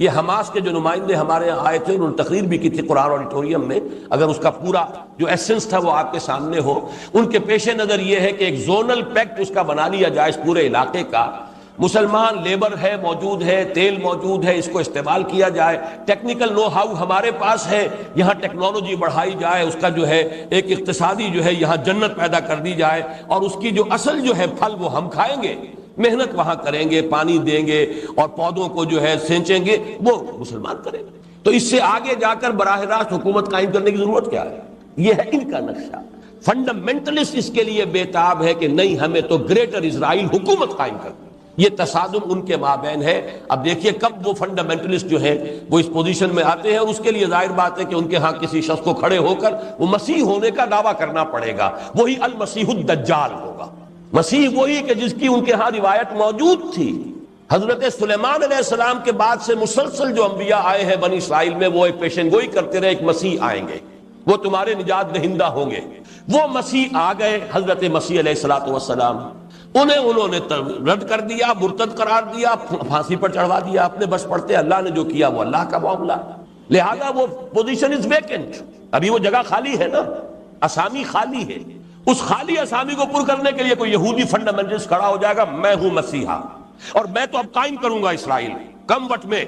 یہ حماس کے جو نمائندے ہمارے یہاں آئے تھے، انہوں نے تقریر بھی کی تھی قرآن آڈیٹوریم میں، اگر اس کا پورا جو ایسنس تھا وہ آپ کے سامنے ہو، ان کے پیش نظر یہ ہے کہ ایک زونل پیکٹ اس کا بنا لیا جائے اس پورے علاقے کا، مسلمان لیبر ہے، موجود ہے، تیل موجود ہے، اس کو استعمال کیا جائے، ٹیکنیکل نو ہاؤ ہمارے پاس ہے، یہاں ٹیکنالوجی بڑھائی جائے، اس کا جو ہے ایک اقتصادی جو ہے یہاں جنت پیدا کر دی جائے، اور اس کی جو اصل جو ہے پھل وہ ہم کھائیں گے، محنت وہاں کریں گے، پانی دیں گے اور پودوں کو جو ہے سینچیں گے، وہ مسلمان کریں گے۔ تو اس سے آگے جا کر براہ راست حکومت قائم کرنے کی ضرورت کیا ہے؟ یہ ہے ان کا نقشہ۔ فنڈامنٹلسٹ اس کے لیے بےتاب ہے کہ نہیں، ہمیں تو گریٹر اسرائیل حکومت قائم کرنی۔ یہ تصادم ان کے مابین ہے۔ اب دیکھیے کب وہ فنڈامنٹلسٹ جو ہے وہ اس پوزیشن میں آتے ہیں، اور اس کے لیے ظاہر بات ہے کہ ان کے ہاں کسی شخص کو کھڑے ہو کر وہ مسیح ہونے کا دعویٰ کرنا پڑے گا، وہی المسیح الدجال ہوگا، مسیح وہی کہ جس کی ان کے ہاں روایت موجود تھی۔ حضرت سلیمان علیہ السلام کے بعد سے مسلسل جو انبیاء آئے ہیں بنی اسرائیل میں، وہ ایک پیشن گوئی کرتے رہے، ایک مسیح آئیں گے، وہ تمہارے نجات دہندہ ہوں گے۔ وہ مسیح آ گئے، حضرت مسیح علیہ السلام، انہوں نے رد کر دیا، مرتد قرار دیا، پھانسی پر چڑھوا دیا، اپنے بس پڑتے اللہ نے جو کیا وہ اللہ کا معاملہ، لہذا وہ پوزیشن از ویکنٹ، ابھی وہ جگہ خالی ہے نا، اسامی خالی ہے۔ اس خالی اسامی کو پر کرنے کے لیے کوئی یہودی فنڈامنٹلسٹ کھڑا ہو جائے گا، میں ہوں مسیحا اور میں تو اب قائم کروں گا اسرائیل، کم وقت میں۔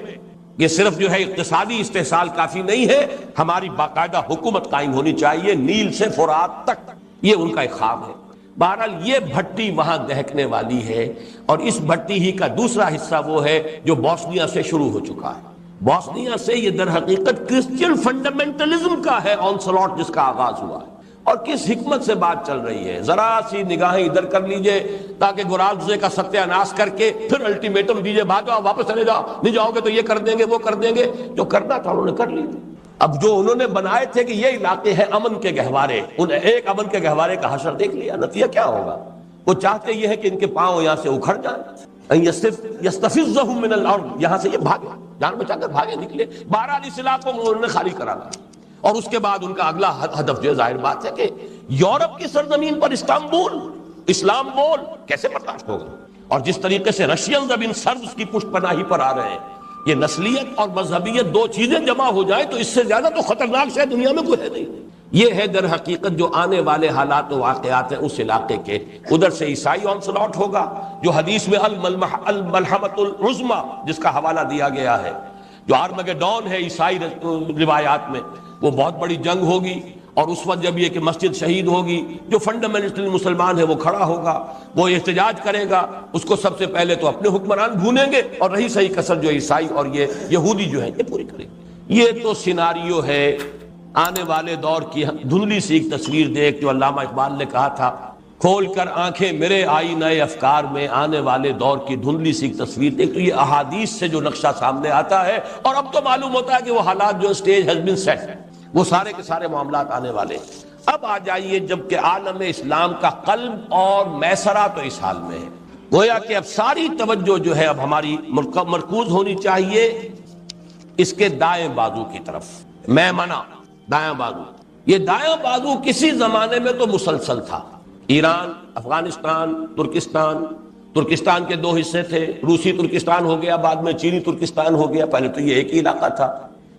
یہ صرف جو ہے اقتصادی استحصال کافی نہیں ہے، ہماری باقاعدہ حکومت قائم ہونی چاہیے نیل سے فرات تک، یہ ان کا ایک خواب ہے۔ بہرحال یہ بھٹی وہاں دہکنے والی ہے، اور اس بھٹی ہی کا دوسرا حصہ وہ ہے جو بوسنیا سے شروع ہو چکا ہے۔ بوسنیا سے یہ در حقیقت کرسچین فنڈامنٹلزم کا ہے آنسلاٹ جس کا آغاز ہوا ہے، اور کس حکمت سے بات چل رہی ہے، ذرا سی نگاہیں ادھر کر لیجئے تاکہ گورالزے کا ستیہ ناش کر کے پھر الٹیمیٹم دیجئے بھاگ جاؤ، واپس چلے جاؤ، نہیں جاؤ گے تو یہ کر دیں گے وہ کر دیں گے، جو کرنا تھا انہوں نے کر لی۔ اب جو انہوں نے بنائے تھے کہ یہ علاقے ہیں امن کے گہوارے، انہیں ایک امن کے گہوارے کا حشر دیکھ لیا، نتیجہ کیا ہوگا؟ وہ چاہتے یہ ہے کہ ان کے پاؤں یہاں سے اکھڑ جائیں، یستفزہم من الارض، یہاں سے یہ بھاگے، جان بچا کر بھاگے نکلے۔ بہرحال اس علاقوں کو انہوں نے خالی کرا دیا، اور اس کے بعد ان کا اگلا ہدف جو ظاہر بات ہے کہ یورپ کی سرزمین پر اسلام بول کیسے برداشت ہوگا؟ اور جس طریقے سے رشینز اب ان سربز کی پشت پناہی پر آ رہے ہیں، یہ نسلیت اور مذہبیت دو چیزیں جمع ہو جائیں تو اس سے زیادہ تو خطرناک شاید دنیا میں کوئی ہے نہیں۔ یہ ہے در حقیقت جو آنے والے حالات و واقعات ہیں اس علاقے کے۔ ادھر سے عیسائی آنسلاٹ ہوگا، جو حدیث میں الملحمۃ العظمیٰ جس کا حوالہ دیا گیا ہے، جو آرمگیڈون ہے عیسائی روایات میں، وہ بہت بڑی جنگ ہوگی، اور اس وقت جب یہ کہ مسجد شہید ہوگی، جو فنڈامنٹل مسلمان ہے وہ کھڑا ہوگا، وہ احتجاج کرے گا، اس کو سب سے پہلے تو اپنے حکمران بھونیں گے، اور رہی صحیح کسر جو عیسائی اور یہ یہودی جو ہیں یہ پوری کریں گے۔ یہ تو سیناریو ہے آنے والے دور کی دھندلی سی ایک تصویر دیکھ، جو علامہ اقبال نے کہا تھا، کھول کر آنکھیں میرے آئی نئے افکار میں، آنے والے دور کی دھندلی سی ایک تصویر دیکھ۔ تو یہ احادیث سے جو نقشہ سامنے آتا ہے، اور اب تو معلوم ہوتا ہے کہ وہ حالات جو اسٹیج ہیز بین سیٹ، وہ سارے کے سارے معاملات آنے والے۔ اب آ جائیے جبکہ عالم اسلام کا قلب اور میسرہ تو اس حال میں ہے، گویا کہ اب ساری توجہ جو ہے اب ہماری مرکوز ہونی چاہیے اس کے دائیں بازو کی طرف۔ میمنہ، دایاں بازو، یہ دایاں بازو کسی زمانے میں تو مسلسل تھا۔ ایران، افغانستان، ترکستان کے دو حصے تھے، روسی ترکستان ہو گیا، بعد میں چینی ترکستان ہو گیا، پہلے تو یہ ایک ہی علاقہ تھا۔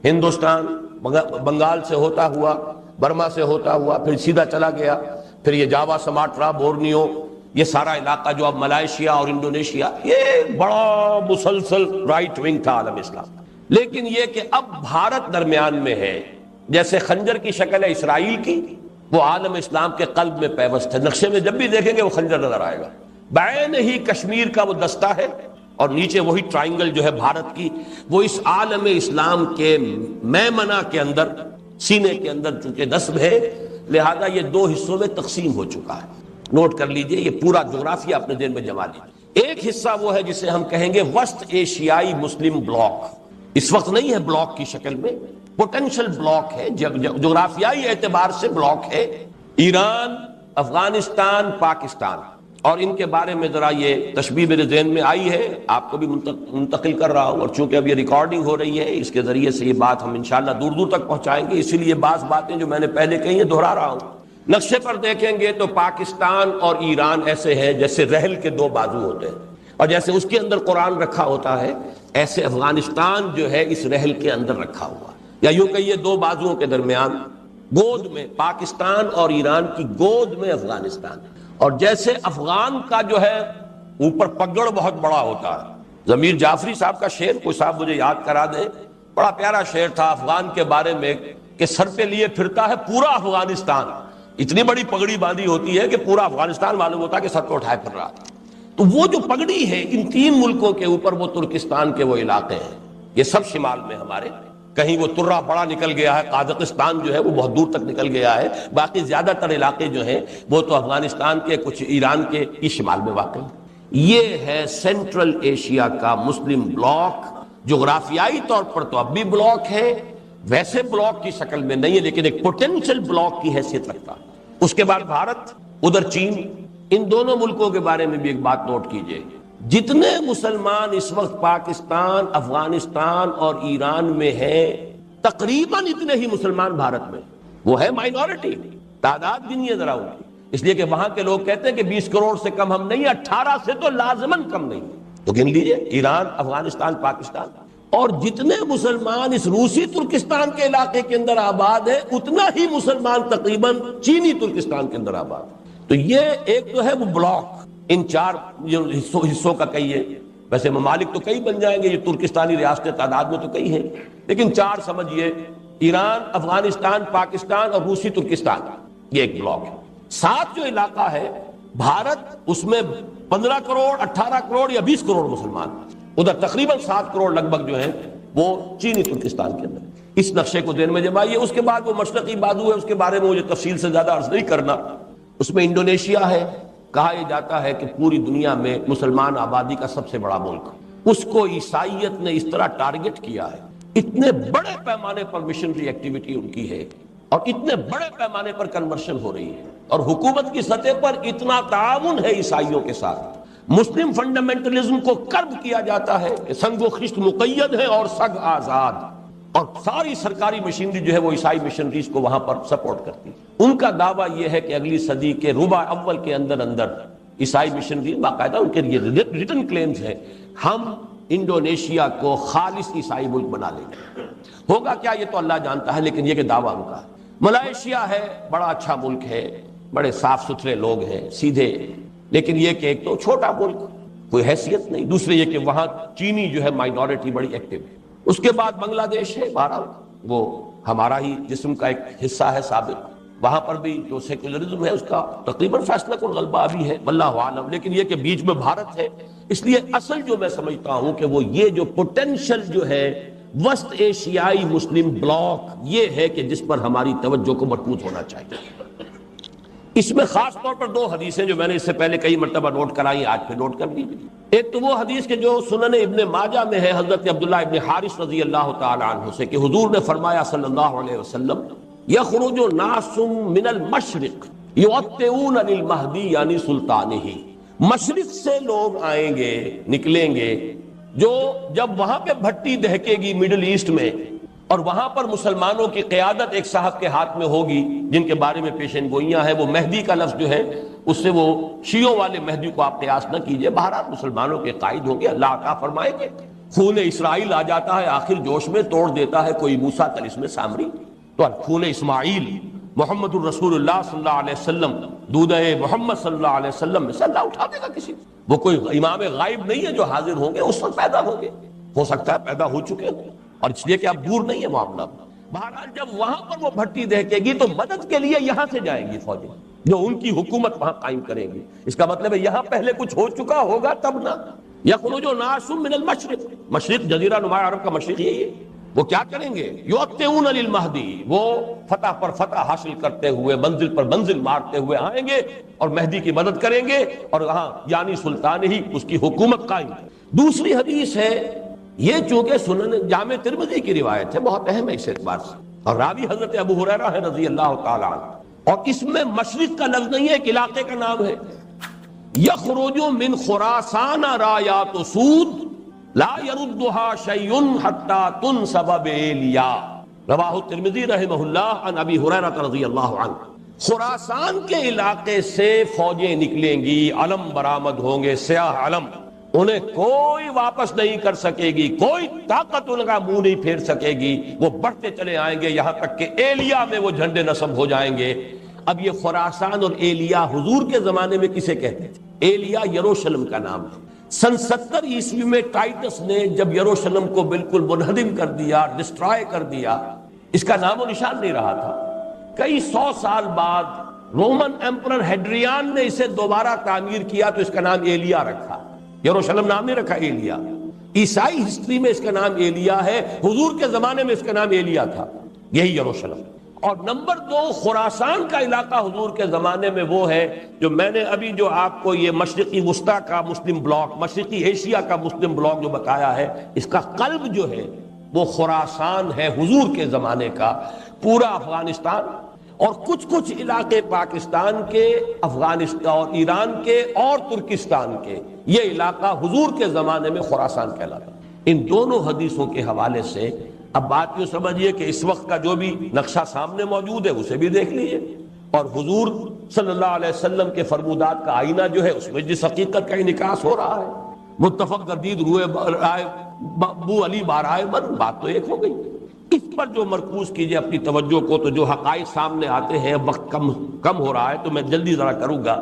ہندوستان بنگال سے ہوتا ہوا، برما سے ہوتا ہوا، پھر سیدھا چلا گیا، پھر یہ جاوا، سماٹرا، بورنیو، یہ سارا علاقہ جو اب ملائیشیا اور انڈونیشیا، یہ بڑا مسلسل رائٹ ونگ تھا عالم اسلام۔ لیکن یہ کہ اب بھارت درمیان میں ہے، جیسے خنجر کی شکل ہے اسرائیل کی، وہ عالم اسلام کے قلب میں پیوست ہے۔ نقشے میں جب بھی دیکھیں گے وہ خنجر نظر آئے گا، بعین ہی کشمیر کا وہ دستہ ہے، اور نیچے وہی ٹرائنگل جو ہے بھارت کی، وہ اس عالم اسلام کے میمنہ کے اندر، سینے کے اندر چونکہ نصب ہے، لہذا یہ دو حصوں میں تقسیم ہو چکا ہے۔ نوٹ کر لیجئے، یہ پورا جغرافیہ اپنے ذہن میں جما لیجئے۔ ایک حصہ وہ ہے جسے ہم کہیں گے وسط ایشیائی مسلم بلاک، اس وقت نہیں ہے بلاک کی شکل میں، پوٹینشل بلاک ہے، جغرافیائی اعتبار سے بلاک ہے۔ ایران، افغانستان، پاکستان، اور ان کے بارے میں ذرا یہ تشبیہ میرے ذہن میں آئی ہے، آپ کو بھی منتقل کر رہا ہوں، اور چونکہ اب یہ ریکارڈنگ ہو رہی ہے، اس کے ذریعے سے یہ بات ہم انشاءاللہ دور دور تک پہنچائیں گے، اسی لیے بعض باتیں جو میں نے پہلے کہی ہیں دہرا رہا ہوں۔ نقشے پر دیکھیں گے تو پاکستان اور ایران ایسے ہیں جیسے رحل کے دو بازو ہوتے ہیں، اور جیسے اس کے اندر قرآن رکھا ہوتا ہے، ایسے افغانستان جو ہے اس رحل کے اندر رکھا ہوا، یا یوں کہیے دو بازوؤں کے درمیان، گود میں پاکستان اور ایران کی گود میں افغانستان. اور جیسے افغان کا جو ہے اوپر پگڑ بہت بڑا ہوتا ہے. ضمیر جعفری صاحب کا شعر کوئی صاحب مجھے یاد کرا دے، بڑا پیارا شعر تھا افغان کے بارے میں کہ سر پہ لیے پھرتا ہے پورا افغانستان. اتنی بڑی پگڑی باندھی ہوتی ہے کہ پورا افغانستان معلوم ہوتا ہے کہ سر پہ اٹھائے پھر رہا تھا. تو وہ جو پگڑی ہے ان تین ملکوں کے اوپر، وہ ترکستان کے وہ علاقے ہیں، یہ سب شمال میں ہمارے. کہیں وہ ترہ بڑا نکل گیا ہے، قازقستان جو ہے وہ بہت دور تک نکل گیا ہے، باقی زیادہ تر علاقے جو ہیں وہ تو افغانستان کے، کچھ ایران کے کی شمال میں واقع ہیں. یہ ہے سینٹرل ایشیا کا مسلم بلاک. جغرافیائی طور پر تو اب بھی بلاک ہے، ویسے بلاک کی شکل میں نہیں ہے، لیکن ایک پوٹینشل بلاک کی حیثیت رکھتا ہے. اس کے بعد بھارت، ادھر چین. ان دونوں ملکوں کے بارے میں بھی ایک بات نوٹ کیجئے، جتنے مسلمان اس وقت پاکستان، افغانستان اور ایران میں ہیں، تقریباً اتنے ہی مسلمان بھارت میں. وہ ہے مائنورٹی، تعداد بھی نہیں ہے ذرا ان کی، اس لیے کہ وہاں کے لوگ کہتے ہیں کہ 20 کروڑ سے کم ہم نہیں، 18 سے تو لازماً کم نہیں. تو گن لیجئے ایران، افغانستان، پاکستان. اور جتنے مسلمان اس روسی ترکستان کے علاقے کے اندر آباد ہیں، اتنا ہی مسلمان تقریباً چینی ترکستان کے اندر آباد ہیں. تو یہ ایک تو ہے وہ بلاک، ان چار حصوں کا کہیے. ویسے ممالک تو کئی بن جائیں گے، یہ ترکستانی ریاستیں تعداد میں تو کئی ہیں، لیکن چار سمجھیے، ایران، افغانستان، پاکستان اور روسی ترکستان، یہ ایک بلاک ہے. ساتھ جو علاقہ ہے بھارت، اس میں 15 کروڑ، 18 کروڑ یا 20 کروڑ مسلمان. ادھر تقریباً 7 کروڑ لگ بھگ جو ہیں وہ چینی ترکستان کے اندر. اس نقشے کو ذہن میں جمائیے. اس کے بعد وہ مشرقی بازو ہے، اس کے بارے میں مجھے تفصیل سے زیادہ عرض نہیں کرنا. اس میں انڈونیشیا ہے. کہا یہ جاتا ہے کہ پوری دنیا میں مسلمان آبادی کا سب سے بڑا ملک. اس کو عیسائیت نے اس طرح ٹارگٹ کیا ہے، اتنے بڑے پیمانے پر مشنری ایکٹیویٹی ان کی ہے، اور اتنے بڑے پیمانے پر کنورشن ہو رہی ہے، اور حکومت کی سطح پر اتنا تعاون ہے عیسائیوں کے ساتھ. مسلم فنڈامنٹلزم کو کرب کیا جاتا ہے کہ سنگ و خشت مقید ہے اور سگ آزاد، اور ساری سرکاری مشینری جو ہے وہ عیسائی مشنریز کو وہاں پر سپورٹ کرتی ہے. ان کا دعویٰ یہ ہے کہ اگلی صدی کے ربع اول کے اندر عیسائی مشنری، باقاعدہ ان کے یہ ریٹن کلیمز ہیں، ہم انڈونیشیا کو خالص عیسائی ملک بنا لیں گے. ہوگا کیا یہ تو اللہ جانتا ہے، لیکن یہ کہ دعویٰ ان کا ہے. ملائیشیا ہے، بڑا اچھا ملک ہے، بڑے صاف ستھرے لوگ ہیں، سیدھے، لیکن یہ کہ ایک تو چھوٹا ملک، کوئی حیثیت نہیں. دوسرے یہ کہ وہاں چینی جو ہے مائنورٹی بڑی ایکٹیو ہے. اس کے بعد بنگلہ دیش ہے، بہرحال وہ ہمارا ہی جسم کا ایک حصہ ہے سابق. وہاں پر بھی جو سیکولرزم ہے اس کا تقریباً فیصلہ کن غلبہ ابھی ہے، واللہ عالم. لیکن یہ کہ بیچ میں بھارت ہے. اس لیے اصل جو میں سمجھتا ہوں کہ وہ یہ جو پوٹینشل جو ہے وسط ایشیائی مسلم بلاک، یہ ہے کہ جس پر ہماری توجہ کو مرکوز ہونا چاہیے. اس میں خاص طور پر 2 حدیثیں جو میں نے اس سے پہلے کئی مرتبہ نوٹ کرائی، آج پہ نوٹ کر لیجیے. ایک تو وہ حدیث کہ جو سنن ابن ماجہ میں ہے، حضرت عبداللہ ابن حارث رضی اللہ تعالی عنہ سے، کہ حضور نے فرمایا صلی اللہ علیہ وسلم، یخرج ناس من المشرق یؤطئون للمہدی یعنی سلطانہ. مشرق سے لوگ آئیں گے، نکلیں گے، جو جب وہاں پہ بھٹی دہکے گی مڈل ایسٹ میں، اور وہاں پر مسلمانوں کی قیادت ایک صاحب کے ہاتھ میں ہوگی جن کے بارے میں پیشین گوئیاں ہیں. وہ مہدی کا لفظ جو ہے اس سے وہ شیعوں والے مہدی کو آپ قیاس نہ کیجئے، بہرحال مسلمانوں کے قائد ہوں گے. اللہ عطا فرمائے گے. خون اسرائیل آ جاتا ہے آخر جوش میں، توڑ دیتا ہے کوئی موسیٰ طلسم سامری. تو خون اسماعیل، محمد الرسول اللہ صلی اللہ علیہ وسلم، دودہ محمد صلی اللہ علیہ وسلم میں سے اللہ اٹھا دے گا کسی. وہ کوئی امام غائب نہیں ہے جو حاضر ہوں گے، اس وقت پیدا ہوں گے، ہو سکتا ہے پیدا ہو چکے ہوں، اور اس لیے کہ اب دور نہیں ہے معاملہ. بہرحال جب وہاں پر وہ بھٹی دہکے گی تو مدد کے لیے یہاں سے جائیں گی فوجیں جو ان کی حکومت وہاں قائم کریں گی. اس کا مطلب ہے یہاں پہلے کچھ ہو چکا ہوگا تب نہ. یخرج ناس من المشرق، مشرق جزیرہ نما عرب کا مشرق یہی ہے. وہ کیا کریں گے؟ یؤطئون للمہدی، وہ فتح پر فتح حاصل کرتے ہوئے، منزل پر منزل مارتے ہوئے آئیں گے اور مہدی کی مدد کریں گے، اور وہاں یعنی سلطان ہی اس کی حکومت قائم. دوسری حدیث ہے، یہ چونکہ سنن جامع ترمذی کی روایت ہے، بہت اہم ہے اس اعتبار سے، اور راوی حضرت ابو ہریرہ ہے رضی اللہ تعالی عنہ، اور اس میں مشرق کا لفظ نہیں ہے، ایک علاقے کا نام ہے. یخرج من خراسان رایات سود لا يردها شيء حتى تنصب بإيلیا، رواہ الترمذی رحمہ اللہ عن ابی ہریرہ رضی اللہ عنہ. خراسان کے علاقے سے فوجیں نکلیں گی، علم برآمد ہوں گے، سیاہ علم، انہیں کوئی واپس نہیں کر سکے گی، کوئی طاقت ان کا منہ نہیں پھیر سکے گی، وہ بڑھتے چلے آئیں گے یہاں تک کہ ایلیا میں وہ جھنڈے نصب ہو جائیں گے۔ اب یہ خراسان اور ایلیا حضور کے زمانے میں کسے کہتے تھے؟ ایلیا یروشلم کا نام ہے۔ سن 70 عیسوی میں ٹائٹس نے جب یروشلم کو بالکل منہدم کر دیا، ڈسٹرائے کر دیا، اس کا نام و نشان نہیں رہا تھا۔ کئی 100 سال بعد رومن ایمپرر ہیڈریان نے اسے دوبارہ تعمیر کیا تو اس کا نام ایلیا رکھا، یروشلم نام نہیں رکھا، ایلیا۔ عیسائی ہسٹری میں اس کا نام ایلیا ہے، حضور کے زمانے میں اس کا نام ایلیا تھا، یہی یروشلم۔ اور نمبر 2 خراسان کا علاقہ حضور کے زمانے میں وہ ہے جو میں نے ابھی جو آپ کو یہ مشرقی وسطیٰ کا مسلم بلاک، مشرقی ایشیا کا مسلم بلاک جو بتایا ہے، اس کا قلب جو ہے وہ خراسان ہے حضور کے زمانے کا، پورا افغانستان اور کچھ علاقے پاکستان کے، افغانستان اور ایران کے اور ترکستان کے، یہ علاقہ حضور کے زمانے میں خراسان کہلاتا۔ ان دونوں حدیثوں کے حوالے سے اب بات یوں سمجھیے کہ اس وقت کا جو بھی نقشہ سامنے موجود ہے اسے بھی دیکھ لیجیے، اور حضور صلی اللہ علیہ وسلم کے فرمودات کا آئینہ جو ہے اس میں جس حقیقت کا انعکاس ہو رہا ہے، متفق گردید روئے رائے بو علی بارائے من، بات تو ایک ہو گئی۔ اس پر جو مرکوز کیجئے اپنی توجہ کو، تو جو حقائق سامنے آتے ہیں، وقت کم ہو رہا ہے تو میں جلدی ذرا کروں گا۔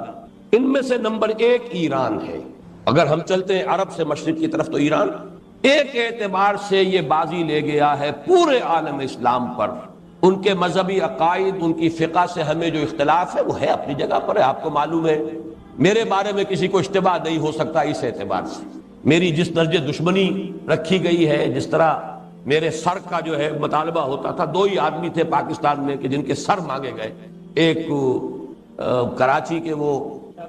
ان میں سے نمبر 1 ایران ہے۔ اگر ہم چلتے ہیں عرب سے مشرق کی طرف تو ایران ایک اعتبار سے یہ بازی لے گیا ہے پورے عالم اسلام پر۔ ان کے مذہبی عقائد، ان کی فقہ سے ہمیں جو اختلاف ہے وہ ہے اپنی جگہ پر ہے، آپ کو معلوم ہے۔ میرے بارے میں کسی کو اشتباہ نہیں ہو سکتا اس اعتبار سے، میری جس درجے دشمنی رکھی گئی ہے، جس طرح میرے سر کا جو ہے مطالبہ ہوتا تھا، 2 ہی آدمی تھے پاکستان میں کہ جن کے سر مانگے گئے، ایک کراچی کے وہ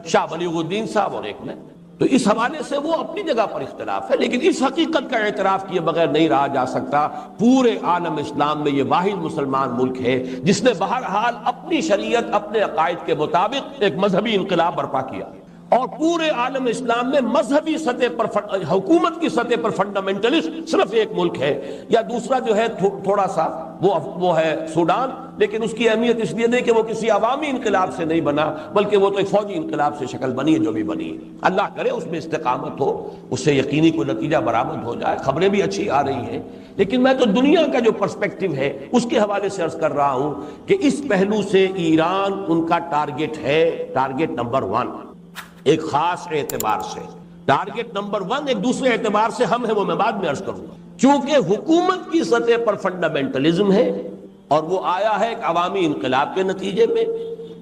شاہ بلیغ الدین صاحب اور ایک میں، تو اس حوالے سے وہ اپنی جگہ پر اختلاف ہے، لیکن اس حقیقت کا اعتراف کیے بغیر نہیں رہا جا سکتا۔ پورے عالم اسلام میں یہ واحد مسلمان ملک ہے جس نے بہرحال اپنی شریعت، اپنے عقائد کے مطابق ایک مذہبی انقلاب برپا کیا، اور پورے عالم اسلام میں مذہبی سطح پر، حکومت کی سطح پر فنڈامنٹلسٹ صرف ایک ملک ہے، یا دوسرا جو ہے تھوڑا سا وہ ہے سوڈان، لیکن اس کی اہمیت اس لیے نہیں کہ وہ کسی عوامی انقلاب سے نہیں بنا، بلکہ وہ تو ایک فوجی انقلاب سے شکل بنی ہے جو بھی بنی ہے۔ اللہ کرے اس میں استقامت ہو، اس سے یقینی کوئی نتیجہ برآمد ہو جائے۔ خبریں بھی اچھی آ رہی ہیں، لیکن میں تو دنیا کا جو پرسپیکٹو ہے اس کے حوالے سے عرض کر رہا ہوں کہ اس پہلو سے ایران ان کا ٹارگٹ ہے، ٹارگٹ نمبر 1 ایک خاص اعتبار سے۔ ٹارگٹ نمبر 1 ایک دوسرے اعتبار سے ہم ہیں، وہ میں بعد میں عرض کروں گا۔ چونکہ حکومت کی سطح پر فنڈامنٹلزم ہے اور وہ آیا ہے ایک عوامی انقلاب کے نتیجے میں،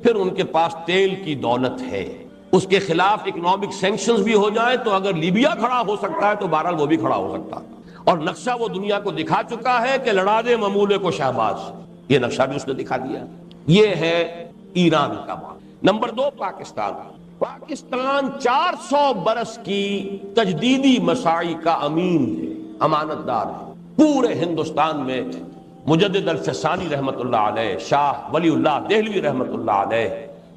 پھر ان کے پاس تیل کی دولت ہے، اس کے خلاف اکنامک سینکشنز بھی ہو جائیں تو اگر لیبیا کھڑا ہو سکتا ہے تو بہرحال وہ بھی کھڑا ہو سکتا ہے، اور نقشہ وہ دنیا کو دکھا چکا ہے کہ لڑا دے ممولے کو شہباز، یہ نقشہ بھی اس نے دکھا دیا۔ یہ ہے ایران کا معاملہ۔ نمبر 2 پاکستان 400 برس کی تجدیدی مساعی کا امین ہے، امانت دار ہے۔ پورے ہندوستان میں مجدد الفسانی رحمت اللہ علیہ، شاہ ولی اللہ دہلوی رحمت اللہ علیہ،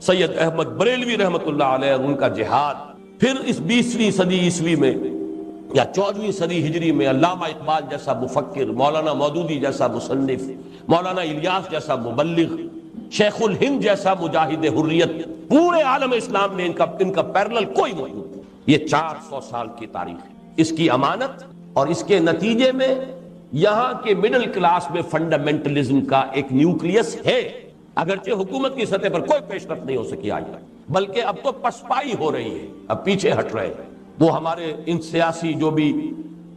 سید احمد بریلوی رحمت اللہ علیہ، ان کا جہاد، پھر اس 20ویں صدی عیسوی میں یا 14ویں صدی ہجری میں علامہ اقبال جیسا مفکر، مولانا مودودی جیسا مصنف، مولانا الیاس جیسا مبلغ، شیخ الہند جیسا مجاہد حریت، پورے عالم اسلام میں ان کا پیرلل کوئی موجود نہیں۔ یہ 400 سال کی تاریخ ہے، اس کی امانت، اور اس کے نتیجے میں یہاں کے مڈل کلاس میں فنڈامنٹلزم کا ایک نیوکلیس ہے، اگرچہ حکومت کی سطح پر کوئی پیش رفت نہیں ہو سکی آج تک، بلکہ اب تو پسپائی ہو رہی ہے، اب پیچھے ہٹ رہے ہیں۔ وہ ہمارے ان سیاسی جو بھی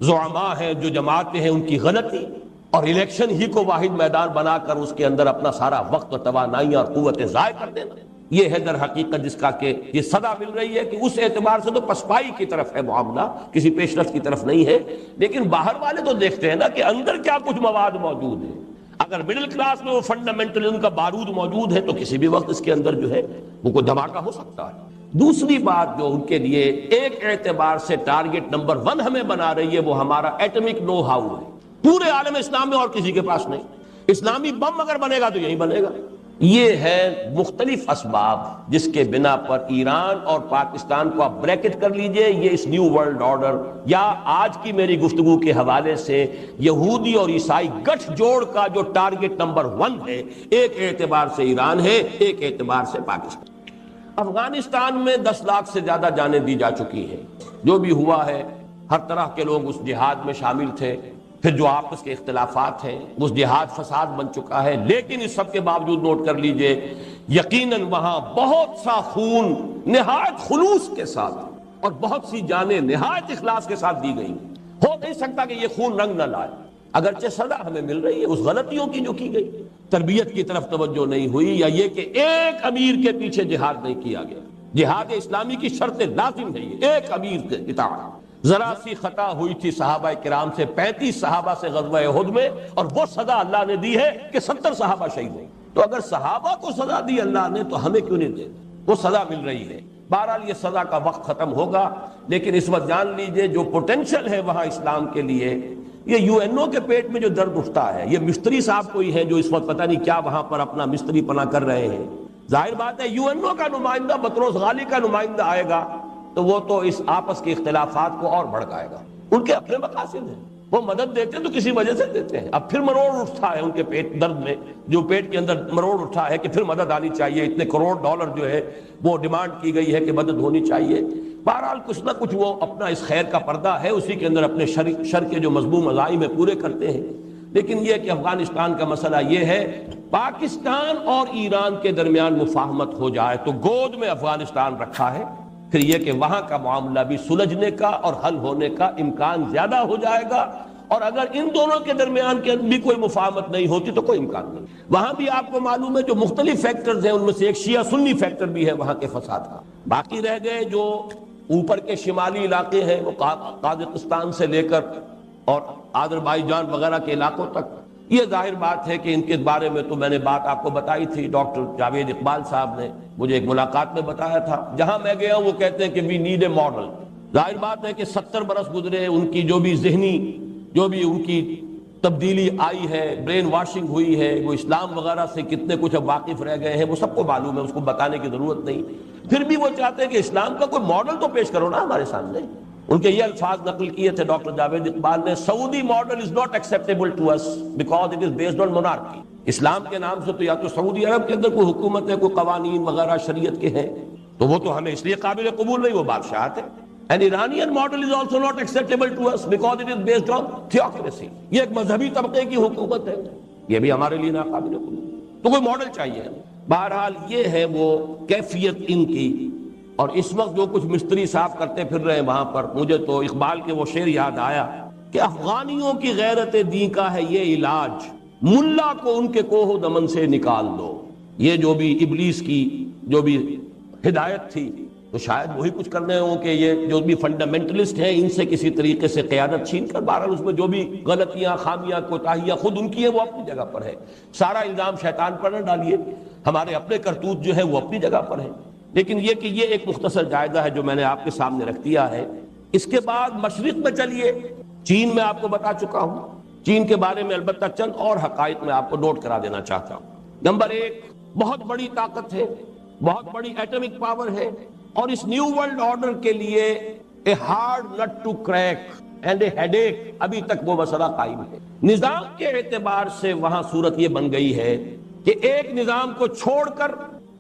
زعماء ہیں، جو جماعتیں ہیں، ان کی غلطی اور الیکشن ہی کو واحد میدان بنا کر اس کے اندر اپنا سارا وقت و توانائیاں اور قوتیں ضائع کر دینا، یہ ہے در حقیقت جس کا کہ یہ صدا مل رہی ہے کہ اس اعتبار سے تو پسپائی کی طرف ہے معاملہ، کسی پیش رفت کی طرف نہیں ہے۔ لیکن باہر والے تو دیکھتے ہیں نا کہ اندر کیا کچھ مواد موجود ہے۔ اگر مڈل کلاس میں وہ فنڈامنٹلزم کا بارود موجود ہے تو کسی بھی وقت اس کے اندر جو ہے وہ کوئی دھماکہ ہو سکتا ہے۔ دوسری بات جو ان کے لیے ایک اعتبار سے ٹارگٹ نمبر 1 ہمیں بنا رہی ہے، وہ ہمارا ایٹمک نو ہاؤ ہے، پورے عالم اسلام میں اور کسی کے پاس نہیں۔ اسلامی بم اگر بنے گا تو یہی بنے گا۔ یہ ہے مختلف اسباب جس کے بنا پر ایران اور پاکستان کو آپ بریکٹ کر لیجئے، یہ اس نیو ورلڈ آرڈر یا آج کی میری گفتگو کے حوالے سے یہودی اور عیسائی گٹھ جوڑ کا جو ٹارگٹ نمبر 1 ہے، ایک اعتبار سے ایران ہے، ایک اعتبار سے پاکستان۔ افغانستان میں 10 لاکھ سے زیادہ جانیں دی جا چکی ہیں. جو بھی ہوا ہے ہر طرح کے لوگ اس جہاد میں شامل تھے. پھر جو آپس کے اختلافات ہیں اس جہاد فساد بن چکا ہے. لیکن اس سب کے باوجود نوٹ کر لیجئے یقیناً وہاں بہت سا خون نہایت خلوص کے ساتھ اور بہت سی جانیں نہایت اخلاص کے ساتھ دی گئی. ہو نہیں سکتا کہ یہ خون رنگ نہ لائے. اگرچہ سزا ہمیں مل رہی ہے اس غلطیوں کی جو کی گئی، تربیت کی طرف توجہ نہیں ہوئی، یا یہ کہ ایک امیر کے پیچھے جہاد نہیں کیا گیا. جہاد اسلامی کی شرط لازم ہے یہ ایک امیر کے اطاعت. ذرا سی خطا ہوئی تھی صحابہ کرام سے 35 صحابہ سے غزوہ احد میں، اور وہ سزا اللہ نے دی ہے کہ 70 صحابہ شہید ہوئے. تو اگر صحابہ کو سزا دی اللہ نے تو ہمیں کیوں نہیں دے؟ وہ سزا مل رہی ہے. بہرحال یہ سزا کا وقت ختم ہوگا، لیکن اس وقت جان لیجئے جو پوٹینشل ہے وہاں اسلام کے لیے، یہ یو این او کے پیٹ میں جو درد اٹھتا ہے، یہ مستری صاحب کوئی ہے جو اس وقت پتہ نہیں کیا وہاں پر اپنا مستری پنا کر رہے ہیں. ظاہر بات ہے یو این او کا نمائندہ بطرس غالی کا نمائندہ آئے گا تو وہ تو اس آپس کے اختلافات کو اور بھڑکائے گا. ان کے اپنے مقاصد ہیں، وہ مدد دیتے ہیں تو کسی وجہ سے دیتے ہیں. اب پھر مروڑ اٹھتا ہے ان کے پیٹ درد میں، جو پیٹ کے اندر مروڑ اٹھا ہے کہ پھر مدد آنی چاہیے، اتنے کروڑ ڈالر جو ہے وہ ڈیمانڈ کی گئی ہے کہ مدد ہونی چاہیے. بہرحال کچھ نہ کچھ وہ اپنا اس خیر کا پردہ ہے، اسی کے اندر اپنے شر کے جو مذموم مظاہر میں پورے کرتے ہیں. لیکن یہ کہ افغانستان کا مسئلہ یہ ہے پاکستان اور ایران کے درمیان مفاہمت ہو جائے تو گود میں افغانستان رکھا ہے. پھر یہ کہ وہاں کا معاملہ بھی سلجھنے کا اور حل ہونے کا امکان زیادہ ہو جائے گا. اور اگر ان دونوں کے درمیان کے بھی کوئی مفاہمت نہیں ہوتی تو کوئی امکان نہیں. وہاں بھی آپ کو معلوم ہے جو مختلف فیکٹرز ہیں ان میں سے ایک شیعہ سنی فیکٹر بھی ہے وہاں کے فساد کا. باقی رہ گئے جو اوپر کے شمالی علاقے ہیں، وہ قازقستان سے لے کر اور آذربائیجان وغیرہ کے علاقوں تک. یہ ظاہر بات ہے کہ ان کے بارے میں تو میں نے بات آپ کو بتائی تھی. ڈاکٹر جاوید اقبال صاحب نے مجھے ایک ملاقات میں بتایا تھا. جہاں میں گیا ہوں وہ کہتے ہیں کہ وی نیڈ اے ماڈل. ظاہر بات ہے کہ 70 برس گزرے، ان کی جو بھی ذہنی جو بھی ان کی تبدیلی آئی ہے، برین واشنگ ہوئی ہے، وہ اسلام وغیرہ سے کتنے کچھ اب واقف رہ گئے ہیں وہ سب کو معلوم ہے، اس کو بتانے کی ضرورت نہیں. پھر بھی وہ چاہتے ہیں کہ اسلام کا کوئی ماڈل تو پیش کرو نا ہمارے سامنے. ان کے یہ الفاظ نقل کیے تھے ڈاکٹر جاوید اقبال نے، Saudi model is not acceptable to us because it is based on monarchy. اسلام کے نام سے تو یا تو سعودی عرب کے اندر کوئی حکومت ہے، کوئی قوانین وغیرہ شریعت کے ہیں، تو وہ تو ہمیں اس لیے قابل قبول نہیں، وہ بادشاہت ہے. An Iranian model is also not acceptable to us because it is based on theocracy. یہ ایک مذہبی طبقے کی حکومت ہے، یہ بھی ہمارے لیے ناقابل قبول. تو کوئی ماڈل چاہیے. بہرحال یہ ہے وہ کیفیت ان کی. اور اس وقت جو کچھ مستری صاحب کرتے پھر رہے ہیں وہاں پر، مجھے تو اقبال کے وہ شعر یاد آیا کہ افغانیوں کی غیرت دین کا ہے یہ علاج، ملا کو ان کے کوہ و دمن سے نکال دو. یہ جو بھی ابلیس کی جو بھی ہدایت تھی تو شاید وہی کچھ کرنے ہوں کہ یہ جو بھی فنڈامنٹلسٹ ہیں ان سے کسی طریقے سے قیادت چھین کر، بہرحال اس میں جو بھی غلطیاں خامیاں کوتاہیاں خود ان کی ہیں وہ اپنی جگہ پر ہے. سارا الزام شیطان پر نہ ڈالیے، ہمارے اپنے کرتوت جو ہے وہ اپنی جگہ پر ہے. لیکن یہ کہ یہ ایک مختصر جائزہ ہے جو میں نے آپ کے سامنے رکھ دیا ہے. اس کے بعد مشرق میں چلیے. چین میں آپ کو بتا چکا ہوں، چین کے بارے میں البتہ چند اور حقائق میں آپ کو نوٹ کرا دینا چاہتا ہوں. نمبر 1، بہت بڑی طاقت ہے، بہت بڑی ایٹمک پاور ہے، اور اس نیو ورلڈ آرڈر کے لیے a hard nut to crack and a headache, ابھی تک وہ مسئلہ قائم ہے. نظام کے اعتبار سے وہاں صورت یہ بن گئی ہے کہ ایک نظام کو چھوڑ کر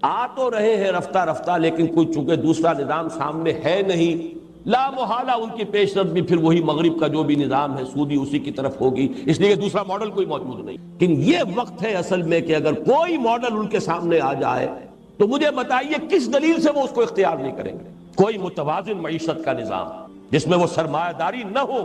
آ تو رہے ہیں رفتہ رفتہ، لیکن کوئی چونکہ دوسرا نظام سامنے ہے نہیں، لا محالہ ان کی پیش رفت بھی پھر وہی مغرب کا جو بھی نظام ہے سعودی اسی کی طرف ہوگی، اس لیے دوسرا ماڈل کوئی موجود نہیں. لیکن یہ وقت ہے اصل میں کہ اگر کوئی ماڈل ان کے سامنے آ جائے تو مجھے بتائیے کس دلیل سے وہ اس کو اختیار نہیں کریں گے. کوئی متوازن معیشت کا نظام جس میں وہ سرمایہ داری نہ ہو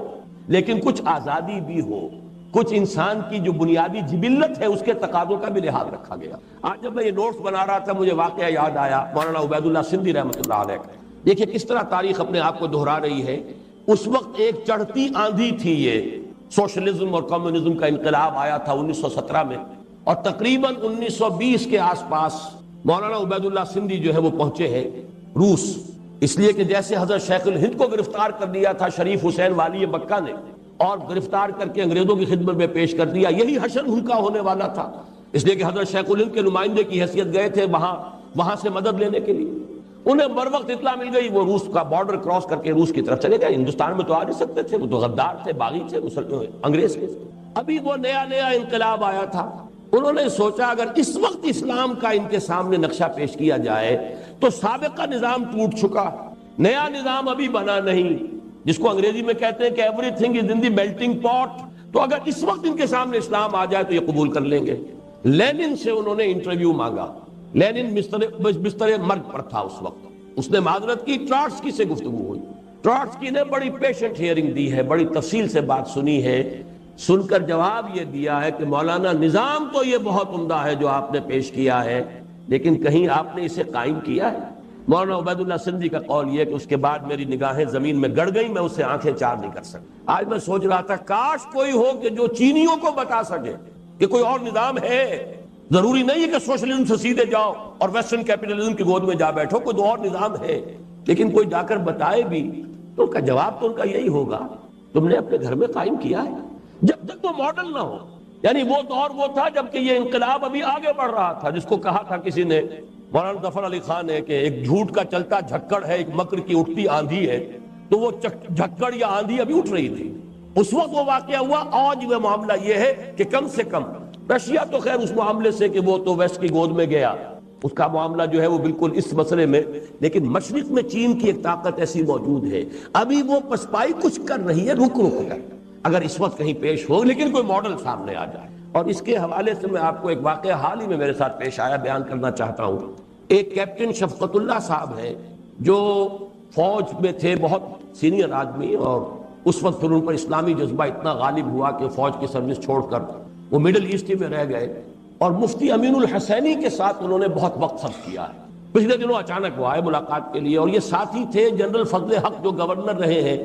لیکن کچھ آزادی بھی ہو، کچھ انسان کی جو بنیادی جبلت ہے اس کے تقاضوں کا بھی لحاظ رکھا گیا. آج جب میں یہ نوٹس بنا رہا تھا مجھے واقعہ یاد آیا مولانا عبید اللہ سندھی رحمۃ اللہ علیہ. دیکھیے کس طرح تاریخ اپنے آپ کو دہرا رہی ہے. اس وقت ایک چڑھتی آندھی تھی، یہ سوشلزم اور کمیونزم کا انقلاب آیا تھا 1917 میں، اور تقریباً 1920 کے آس پاس مولانا عبید اللہ سندھی جو ہے وہ پہنچے ہیں روس. اس لیے کہ جیسے حضرت شیخ الہند کو گرفتار کر دیا تھا شریف حسین والی مکہ نے، اور گرفتار کر کے انگریزوں کی خدمت میں پیش کر دیا، یہی حشر ان کا ہونے والا تھا. اس لیے کہ حضرت شیخ الہند کے نمائندے کی حیثیت گئے تھے وہاں سے مدد لینے کے لیے. انہیں بر وقت اطلاع مل گئی، وہ روس کا بارڈر کراس کر کے روس کی طرف چلے گئے. ہندوستان میں تو آ نہیں سکتے تھے، وہ تو غدار تھے، باغی تھے انگریز کے. ابھی وہ نیا انقلاب آیا تھا. انہوں نے سوچا اگر اس وقت اسلام کا ان کے سامنے نقشہ پیش کیا جائے تو سابقہ نظام ٹوٹ چکا، نیا نظام ابھی بنا نہیں، جس کو انگریزی میں کہتے ہیں کہ every thing is in the melting پاٹ۔ تو اگر اس وقت ان کے سامنے اسلام آ جائے تو یہ قبول کر لیں گے۔ لینن سے انہوں نے انٹرویو مانگا، لینن بستر مرگ پر تھا اس وقت، اس نے معذرت کی، ٹراٹسکی سے گفتگو ہوئی، ٹراٹسکی نے بڑی پیشنٹ ہیئرنگ دی ہے، بڑی تفصیل سے بات سنی ہے، سن کر جواب یہ دیا ہے کہ مولانا نظام تو یہ بہت عمدہ ہے جو آپ نے پیش کیا ہے، لیکن کہیں آپ نے اسے قائم کیا ہے؟ مولانا عبید اللہ سندھی کا قول یہ کہ اس کے بعد میری نگاہیں زمین میں گڑ گئیں، میں اسے آنکھیں چار نہیں کر سکتا۔ آج میں سوچ رہا تھا کاش کوئی ہو کہ جو چینیوں کو بتا سکے کہ کوئی اور نظام ہے، ضروری نہیں ہے کہ سوشلزم سے سیدھے جاؤ اور ویسٹرن کیپٹلزم کی گود میں جا بیٹھو، کوئی اور نظام ہے، لیکن کوئی جا کر بتائے بھی تو ان کا جواب تو ان کا یہی ہوگا تم نے اپنے گھر میں قائم کیا ہے، جب تک وہ ماڈل نہ ہو۔ یعنی وہ دور وہ تھا جبکہ یہ انقلاب ابھی آگے بڑھ رہا تھا، جس کو کہا تھا کسی نے، مولانا ظفر علی خان نے، کہ ایک جھوٹ کا چلتا جھکڑ ہے، ایک مکر کی اٹھتی آندھی ہے، تو وہ جھکڑ یا آندھی ابھی اٹھ رہی تھی اس وقت وہ واقعہ ہوا۔ آج وہ معاملہ یہ ہے کہ کم سے کم رشیا تو خیر اس معاملے سے کہ وہ تو ویسٹ کی گود میں گیا، اس کا معاملہ جو ہے وہ بالکل اس مسئلے میں، لیکن مشرق میں چین کی ایک طاقت ایسی موجود ہے، ابھی وہ پسپائی کچھ کر رہی ہے، رک کر، اگر اس وقت کہیں پیش ہو، لیکن کوئی ماڈل سامنے آ جائے۔ اور اس کے حوالے سے میں آپ کو ایک واقعہ حال ہی میں میرے ساتھ پیش آیا بیان کرنا چاہتا ہوں۔ ایک کیپٹن شفقت اللہ صاحب ہیں جو فوج میں تھے، بہت سینئر آدمی، اور اس وقت پھر ان پر اسلامی جذبہ اتنا غالب ہوا کہ فوج کی سروس چھوڑ کر وہ مڈل ایسٹ میں رہ گئے، اور مفتی امین الحسینی کے ساتھ انہوں نے بہت وقت صرف کیا ہے۔ پچھلے دنوں اچانک وہ آئے ملاقات کے لیے، اور یہ ساتھی تھے جنرل فضل حق جو گورنر رہے ہیں،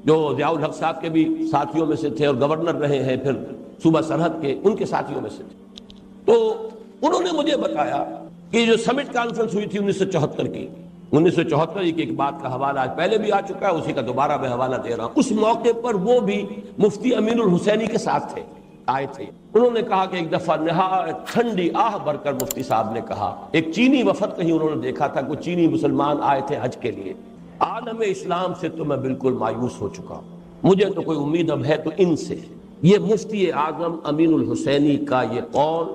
جو ضیاء الحق صاحب کے بھی ساتھیوں میں سے تھے اور گورنر رہے ہیں پھر صوبہ سرحد کے، ان کے ساتھیوں میں سے تھے۔ تو انہوں نے مجھے بتایا کہ جو سمٹ کانفرنس ہوئی تھی 1974 کی، 1974 کی ایک بات کا حوالہ آج پہلے بھی آ چکا ہے، اسی کا دوبارہ میں حوالہ دے رہا ہوں۔ اس موقع پر وہ بھی مفتی امین الحسینی کے ساتھ تھے، آئے تھے۔ انہوں نے کہا کہ ایک دفعہ نہایت ٹھنڈی آہ بھر کر مفتی صاحب نے کہا، ایک چینی وفد کہیں انہوں نے دیکھا تھا، کچھ چینی مسلمان آئے تھے حج کے لیے، عالم اسلام سے تو میں بالکل مایوس ہو چکا ہوں، مجھے تو کوئی امید اب ہے تو ان سے۔ یہ مفتی اعظم امین الحسینی کا یہ قول،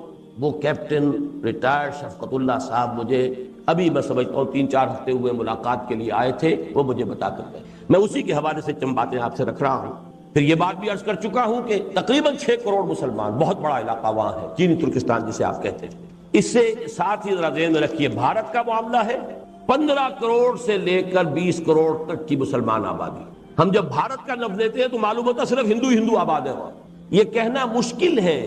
وہ کیپٹن ریٹائرڈ شفقت اللہ صاحب مجھے ابھی میں سمجھتا ہوں 3-4 ہفتے ہوئے ملاقات کے لیے آئے تھے، وہ مجھے بتا کر گئے۔ میں اسی کے حوالے سے چند باتیں آپ سے رکھ رہا ہوں۔ پھر یہ بات بھی عرض کر چکا ہوں کہ تقریباً 6 کروڑ مسلمان، بہت بڑا علاقہ وہاں ہے، چینی ترکستان جسے آپ کہتے ہیں۔ اس سے ساتھ ہی ذرا ذہن میں رکھیے بھارت کا معاملہ ہے 15 کروڑ سے لے کر 20 کروڑ تک کی مسلمان آبادی۔ ہم جب بھارت کا لفظ لیتے ہیں تو معلوم ہوتا صرف ہندو آباد ہے وہاں۔ یہ کہنا مشکل ہے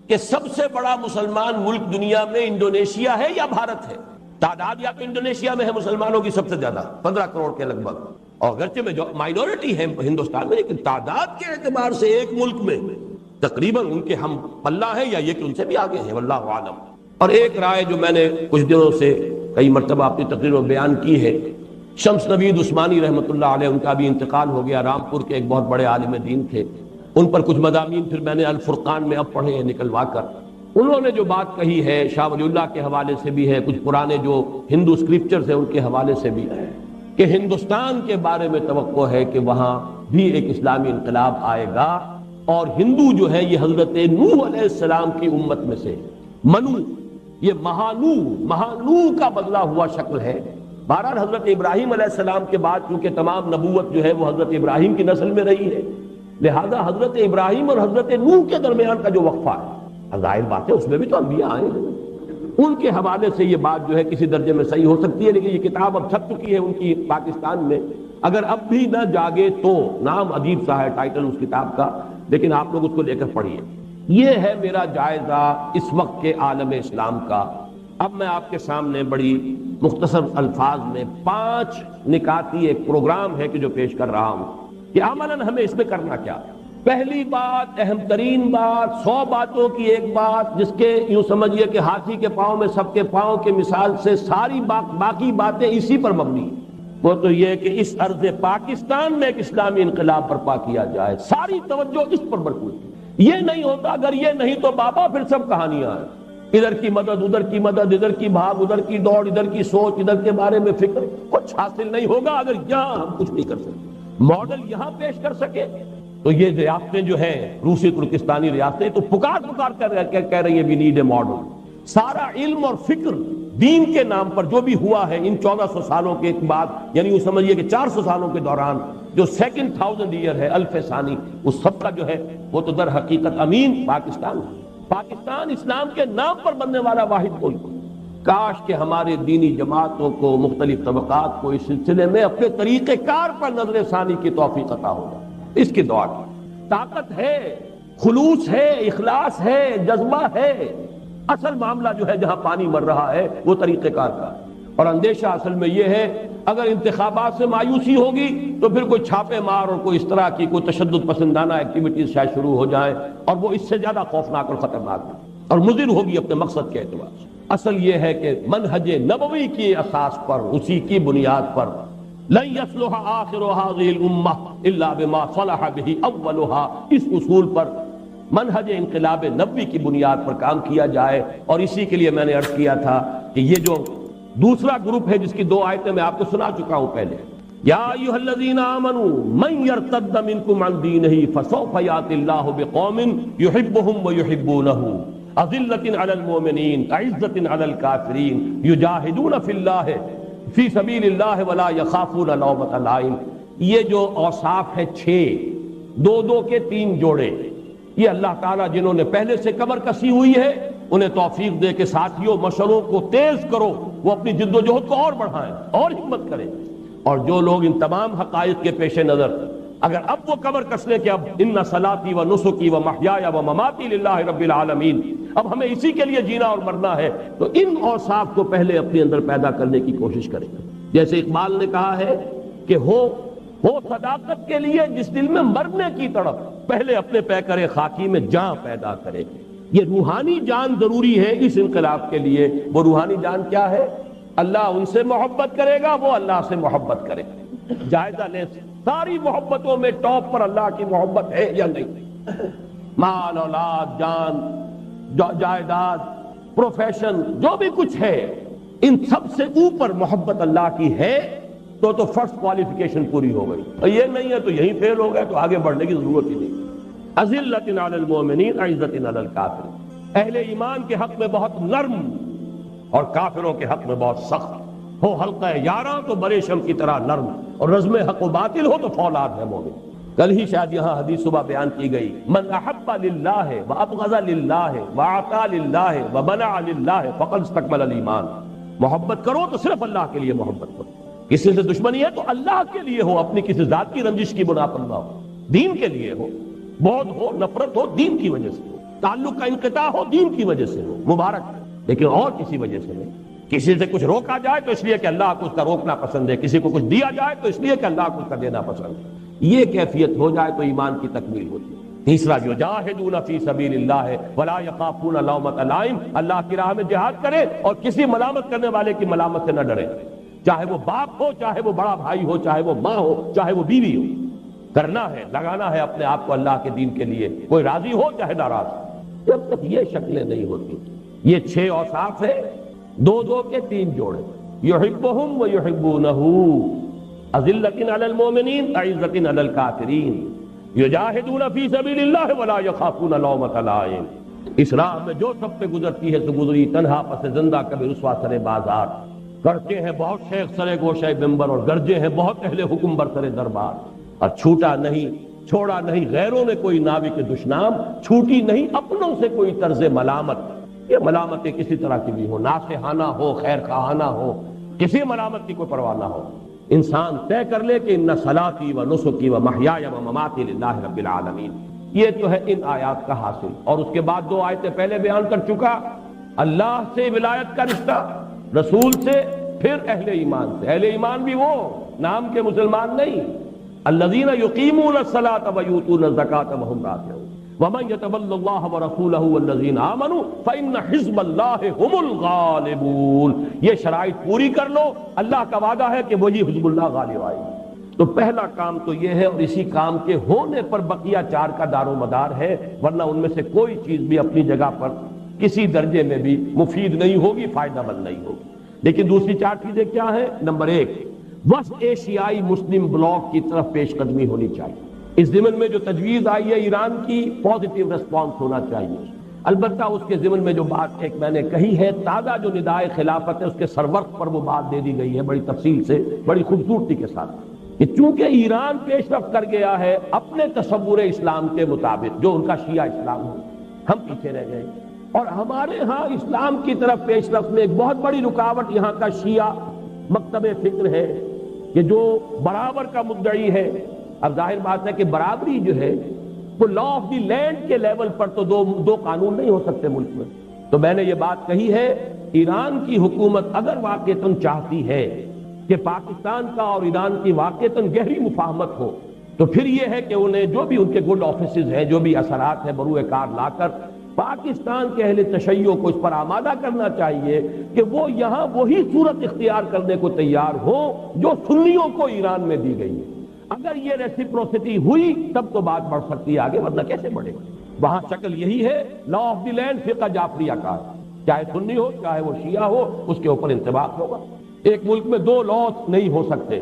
کہ سب سے بڑا مسلمان ملک دنیا میں انڈونیشیا ہے یا بھارت ہے۔ تعداد یا تو انڈونیشیا میں ہے مسلمانوں کی سب سے زیادہ، 15 کروڑ کے لگ بھگ، اور اگرچہ میں جو مائنورٹی ہے ہندوستان میں، لیکن تعداد کے اعتبار سے ایک ملک میں تقریباً ان کے ہم پلہ ہیں، یا یہ کہ ان سے بھی آگے ہیں، واللہ عالم۔ اور ایک رائے جو میں نے کچھ دنوں سے کئی مرتبہ اپنی تقریر میں بیان کی ہے، شمس نوید عثمانی رحمۃ اللہ علیہ، ان کا بھی انتقال ہو گیا، رامپور کے ایک بہت بڑے عالم دین تھے، ان پر کچھ مضامین پھر میں نے الفرقان میں اب پڑھے ہیں نکلوا کر۔ انہوں نے جو بات کہی ہے شاہ ولی اللہ کے حوالے سے بھی ہے، کچھ پرانے جو ہندو اسکرپچرز ہیں ان کے حوالے سے بھی ہے، کہ ہندوستان کے بارے میں توقع ہے کہ وہاں بھی ایک اسلامی انقلاب آئے گا، اور ہندو جو ہے یہ حضرت نوح علیہ السلام کی امت میں سے، منو، یہ مہانو کا بدلا ہوا شکل ہے۔ بہرحال حضرت ابراہیم علیہ السلام کے بعد چونکہ تمام نبوت جو ہے وہ حضرت ابراہیم کی نسل میں رہی ہے، لہذا حضرت ابراہیم اور حضرت نوح کے درمیان کا جو وقفہ ہے، ظاہر بات ہے اس میں بھی تو انبیاء آئے ہیں، ان کے حوالے سے یہ بات جو ہے کسی درجے میں صحیح ہو سکتی ہے، لیکن یہ کتاب اب چھپ چکی ہے ان کی پاکستان میں، اگر اب بھی نہ جاگے تو، نام عجیب سا ہے ٹائٹل اس کتاب کا، لیکن آپ لوگ اس کو لے کر پڑھیے۔ یہ ہے میرا جائزہ اس وقت کے عالم اسلام کا۔ اب میں آپ کے سامنے بڑی مختصر الفاظ میں 5 نکاتی ایک پروگرام ہے کہ جو پیش کر رہا ہوں کہ عملاً ہمیں اس میں کرنا کیا۔ پہلی بات، اہم ترین بات، 100 باتوں کی ایک بات، جس کے یوں سمجھیے کہ ہاتھی کے پاؤں میں سب کے پاؤں کے مثال سے ساری باقی باتیں اسی پر مبنی ہیں، وہ تو یہ کہ اس ارض پاکستان میں ایک اسلامی انقلاب برپا کیا جائے، ساری توجہ اس پر مرکوز ہے۔ یہ نہیں ہوتا، اگر یہ نہیں تو بابا پھر سب کہانیاں ہیں، ادھر کی مدد ادھر کی مدد، ادھر کی بھاگ ادھر کی دوڑ، ادھر کی سوچ ادھر کے بارے میں فکر، کچھ حاصل نہیں ہوگا اگر یہاں ہم کچھ نہیں کر سکتے، ماڈل یہاں پیش کر سکے۔ تو یہ ریاستیں جو ہیں روسی ترکستانی ریاستیں تو پکار کر کہہ رہی ہیں وی نیڈ اے ماڈل۔ سارا علم اور فکر دین کے نام پر جو بھی ہوا ہے ان 1400 سالوں کے بعد، یعنی وہ سمجھیے کہ 400 سالوں کے دوران جو سیکنڈ 1000 ایئر ہے، الف ثانی، اس سب کا جو ہے وہ تو در حقیقت امین پاکستان ہے۔ پاکستان اسلام کے نام پر بننے والا واحد ملک۔ کاش کہ ہمارے دینی جماعتوں کو، مختلف طبقات کو اس سلسلے میں اپنے طریقہ کار پر نظر ثانی کی توفیق عطا ہو جائے۔ اس کی دعا کی طاقت ہے، خلوص ہے، اخلاص ہے، جذبہ ہے۔ اصل معاملہ جو ہے جہاں پانی مر رہا ہے وہ طریقہ کار کا ہے، اور اندیشہ اصل میں یہ ہے اگر انتخابات سے مایوسی ہوگی تو پھر کوئی چھاپے مار اور کوئی اس طرح کی کوئی تشدد پسندانہ ایکٹیویٹیز شاید شروع ہو جائیں، اور وہ اس سے زیادہ خوفناک اور خطرناک ہے اور مضر ہوگی اپنے مقصد کے اعتبار سے۔ اصل یہ ہے کہ منہج نبوی کی اساس پر، اسی کی بنیاد پر لن يصلح آخر هذه الامة الا بما صلح به اولها، اس اصول پر منہج انقلاب نبوی کی بنیاد پر کام کیا جائے۔ اور اسی کے لیے میں نے عرض کیا تھا کہ یہ جو دوسرا گروپ ہے جس کی 2 آیتیں میں آپ کو سنا چکا ہوں پہلے، یا ایھا الذین آمنوا من یرتد منکم عن دینہ فسوف یأتی اللہ بقوم یحبهم ویحبونہ اذلۃ علی المؤمنین اعزۃ علی الکافرین یجاہدون فی اللہ فی سبیل اللہ ولا یخافون لومۃ لائم۔ یہ جو اوصاف ہے 6، 2 کے 3 جوڑے، یہ اللہ تعالیٰ جنہوں نے پہلے سے کمر کسی ہوئی ہے انہیں توفیق دے کہ ساتھیوں مشوروں کو تیز کرو، وہ اپنی جد و جہد کو اور بڑھائیں اور ہمت کریں۔ اور جو لوگ ان تمام حقائق کے پیش نظر اگر اب وہ کمر کس لیں کہ اب ان صلاتی و نسکی و محیایا و مماتی للہ رب العالمین، اب ہمیں اسی کے لیے جینا اور مرنا ہے، تو ان اوصاف کو پہلے اپنے اندر پیدا کرنے کی کوشش کریں۔ جیسے اقبال نے کہا ہے کہ ہو صداقت کے لیے جس دل میں مرنے کی تڑپ، پہلے اپنے پیکر خاکی میں جان پیدا کرے۔ یہ روحانی جان ضروری ہے اس انقلاب کے لیے۔ وہ روحانی جان کیا ہے؟ اللہ ان سے محبت کرے گا، وہ اللہ سے محبت کرے گا۔ جائزہ لیں ساری محبتوں میں ٹاپ پر اللہ کی محبت ہے یا نہیں؟ مال، اولاد، جان، جائیداد، پروفیشن، جو بھی کچھ ہے، ان سب سے اوپر محبت اللہ کی ہے تو فرسٹ کوالیفیکیشن پوری ہو گئی۔ اور یہ نہیں ہے تو یہیں فیل ہو گئے، تو آگے بڑھنے کی ضرورت ہی نہیں۔ اذلۃ علی المؤمنین اعزۃ علی الکافرین، اہل ایمان کے حق میں بہت نرم اور کافروں کے حق میں بہت سخت ہو۔ حلقہ یاراں تو بریشم کی طرح نرم، اور رزم حق و باطل ہو تو فولاد ہے مومن۔ کل ہی شاید یہاں حدیث صبح بیان کی گئی، من احب للہ وابغض للہ واعطى للہ ومنع للہ فقد استکمل الایمان۔ محبت کرو تو صرف اللہ کے لیے محبت کرو، کسی سے دشمنی ہے تو اللہ کے لیے ہو، اپنی کسی ذات کی رنجش کی بنا پر نہ ہو، دین کے لیے ہو۔ بغض ہو، نفرت ہو، دین کی وجہ سے ہو، تعلق کا انقطاع ہو، دین کی وجہ سے ہو، مبارک، لیکن اور کسی وجہ سے نہیں۔ کسی سے کچھ روکا جائے تو اس لیے کہ اللہ کو اس کا روکنا پسند ہے، کسی کو کچھ دیا جائے تو اس لیے کہ اللہ کو اس کا دینا پسند ہے۔ یہ کیفیت ہو جائے تو ایمان کی تکمیل ہوتی ہے۔ تیسرا، یجاہدون فی سبیل اللہ ولا یخافون لومۃ لائم، اللہ کی راہ میں جہاد کرے اور کسی ملامت کرنے والے کی ملامت سے نہ ڈرے، چاہے وہ باپ ہو، چاہے وہ بڑا بھائی ہو، چاہے وہ ماں ہو، چاہے وہ بیوی ہو۔ کرنا ہے، لگانا ہے اپنے آپ کو اللہ کے دین کے لیے، کوئی راضی ہو چاہے ناراض ہو۔ جب تک یہ شکلیں نہیں ہوتی، یہ 6 اوصاف ہے، 2 کے 3 جوڑے، یحبہم ویحبونہ، اذلۃ علی المؤمنین اعزۃ علی الکافرین، یجاہدون فی سبیل اللہ ولا یخافون لومۃ لائم۔ اس راہ میں جو سب پہ گزرتی ہے تو گزری، تنہا پس زندہ کبھی رسوا سر بازار، کرتے ہیں بہت شیخ سرے گوشے ممبر اور گرجے ہیں بہت اہل حکم بر سرے دربار، اور چھوٹا نہیں، چھوڑا نہیں غیروں نے کوئی ناوی کے دشنام، چھوٹی نہیں اپنوں سے کوئی طرز ملامت۔ یہ ملامتیں کسی طرح کی بھی ہو، ناصحانہ ہو، خیر خواہانہ ہو، کسی ملامت کی کوئی پرواہ نہ ہو۔ انسان طے کر لے کہ ان صلاتی و نسکی و محیایا و مماتی للہ رب العالمین۔ یہ تو ہے ان آیات کا حاصل۔ اور اس کے بعد 2 آیتیں پہلے بیان کر چکا، اللہ سے ولایت کا رشتہ، رسول سے، پھر اہل ایمان سے۔ اہل ایمان بھی وہ نام کے مسلمان نہیں، الذین یقیمون الصلاۃ ویؤتون الزکاۃ وہم راکعون ومن یتول اللہ ورسولہ والذین آمنوا فإن حزب اللہ هم الغالبون۔ یہ شرائط پوری کر لو، اللہ کا وعدہ ہے کہ وہی حزب اللہ غالب آئے گی۔ تو پہلا کام تو یہ ہے، اور اسی کام کے ہونے پر بقیہ 4 کا دار و مدار ہے، ورنہ ان میں سے کوئی چیز بھی اپنی جگہ پر کسی درجے میں بھی مفید نہیں ہوگی، فائدہ مند نہیں ہوگی۔ لیکن دوسری 4 چیزیں کیا ہیں؟ نمبر 1، وسط ایشیائی مسلم بلاک کی طرف پیش قدمی ہونی چاہیے۔ اس ضمن میں جو تجویز آئی ہے ایران کی، پازیٹیو ریسپانس ہونا چاہیے۔ البتہ اس کے ضمن میں جو بات ایک میں نے کہی ہے، تازہ جو ندائے خلافت ہے اس کے سرورق پر وہ بات دے دی گئی ہے بڑی تفصیل سے، بڑی خوبصورتی کے ساتھ، کہ چونکہ ایران پیش رفت کر گیا ہے اپنے تصور اسلام کے مطابق جو ان کا شیعہ اسلام ہے، ہم پیچھے رہ گئے، اور ہمارے ہاں اسلام کی طرف پیش رفت میں ایک بہت بڑی رکاوٹ یہاں کا شیعہ مکتب فکر ہے کہ جو برابر کا مدعی ہے۔ اب ظاہر بات ہے کہ برابری جو ہے وہ لا آف دی لینڈ کے لیول پر تو دو قانون نہیں ہو سکتے ملک میں۔ تو میں نے یہ بات کہی ہے، ایران کی حکومت اگر واقعتاً چاہتی ہے کہ پاکستان کا اور ایران کی واقعتاً گہری مفاہمت ہو، تو پھر یہ ہے کہ انہیں جو بھی ان کے گڈ آفیسز ہیں، جو بھی اثرات ہیں بروئے کار لا کر پاکستان کے اہل تشیع کو اس پر آمادہ کرنا چاہیے کہ وہ یہاں وہی صورت اختیار کرنے کو تیار ہو جو سنیوں کو ایران میں دی گئی ہے۔ اگر یہ ریسیپروسٹی ہوئی تب تو بات بڑھ سکتی ہے آگے، ورنہ کیسے بڑھے گا؟ وہاں شکل یہی ہے، لا آف دی لینڈ فقہ جعفریہ کا، چاہے سنی ہو چاہے وہ شیعہ ہو، اس کے اوپر انطباق ہوگا۔ ایک ملک میں دو لاز نہیں ہو سکتے،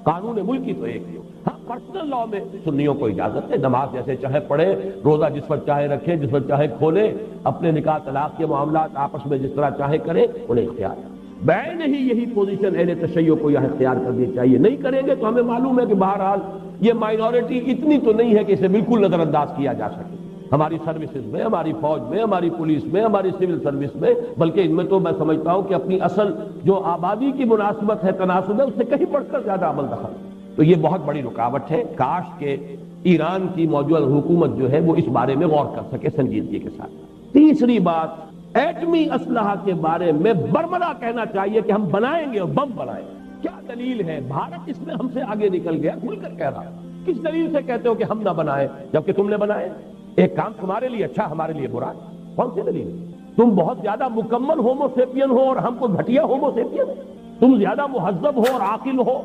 قانون ملکی تو ایک ہی ہو۔ ہاں پرسنل لا میں سنیوں کو اجازت ہے، نماز جیسے چاہے پڑھے، روزہ جس پر چاہے رکھے، جس پر چاہے کھولے، اپنے نکاح طلاق کے معاملات آپس میں جس طرح چاہے کرے، انہیں اختیار ہے۔ بعین ہی یہی پوزیشن اہل تشیع کو یہاں اختیار کرنی چاہیے۔ نہیں کریں گے تو ہمیں معلوم ہے کہ بہرحال یہ مائنورٹی اتنی تو نہیں ہے کہ اسے بالکل نظر انداز کیا جا سکے، ہماری سروسز میں، ہماری فوج میں، ہماری پولیس میں، ہماری سول سروس میں، بلکہ ان میں تو میں سمجھتا ہوں کہ اپنی اصل جو آبادی کی مناسبت ہے، تناسب ہے، اس سے کہیں بڑھ کر زیادہ عمل دخل۔ تو یہ بہت بڑی رکاوٹ ہے، کاش کہ ایران کی موجودہ حکومت جو ہے وہ اس بارے میں غور کر سکے سنجیدگی کے ساتھ۔ تیسری بات، ایٹمی اسلحہ کے بارے میں برملا کہنا چاہیے کہ ہم بنائیں گے اور بم بنائیں گے۔ کیا دلیل ہے؟ بھارت اس میں ہم سے آگے نکل گیا، کھل کر کہہ رہا، کس دلیل سے کہتے ہو کہ ہم نہ بنائیں جبکہ تم نے بنائے؟ ایک کام تمہارے لیے اچھا ہمارے لیے برا، کون سی دلیل؟ تم بہت زیادہ مکمل ہومو سیپین ہو اور ہم کو گھٹیا ہومو سیپین، تم زیادہ مہذب ہو اور عاقل ہو،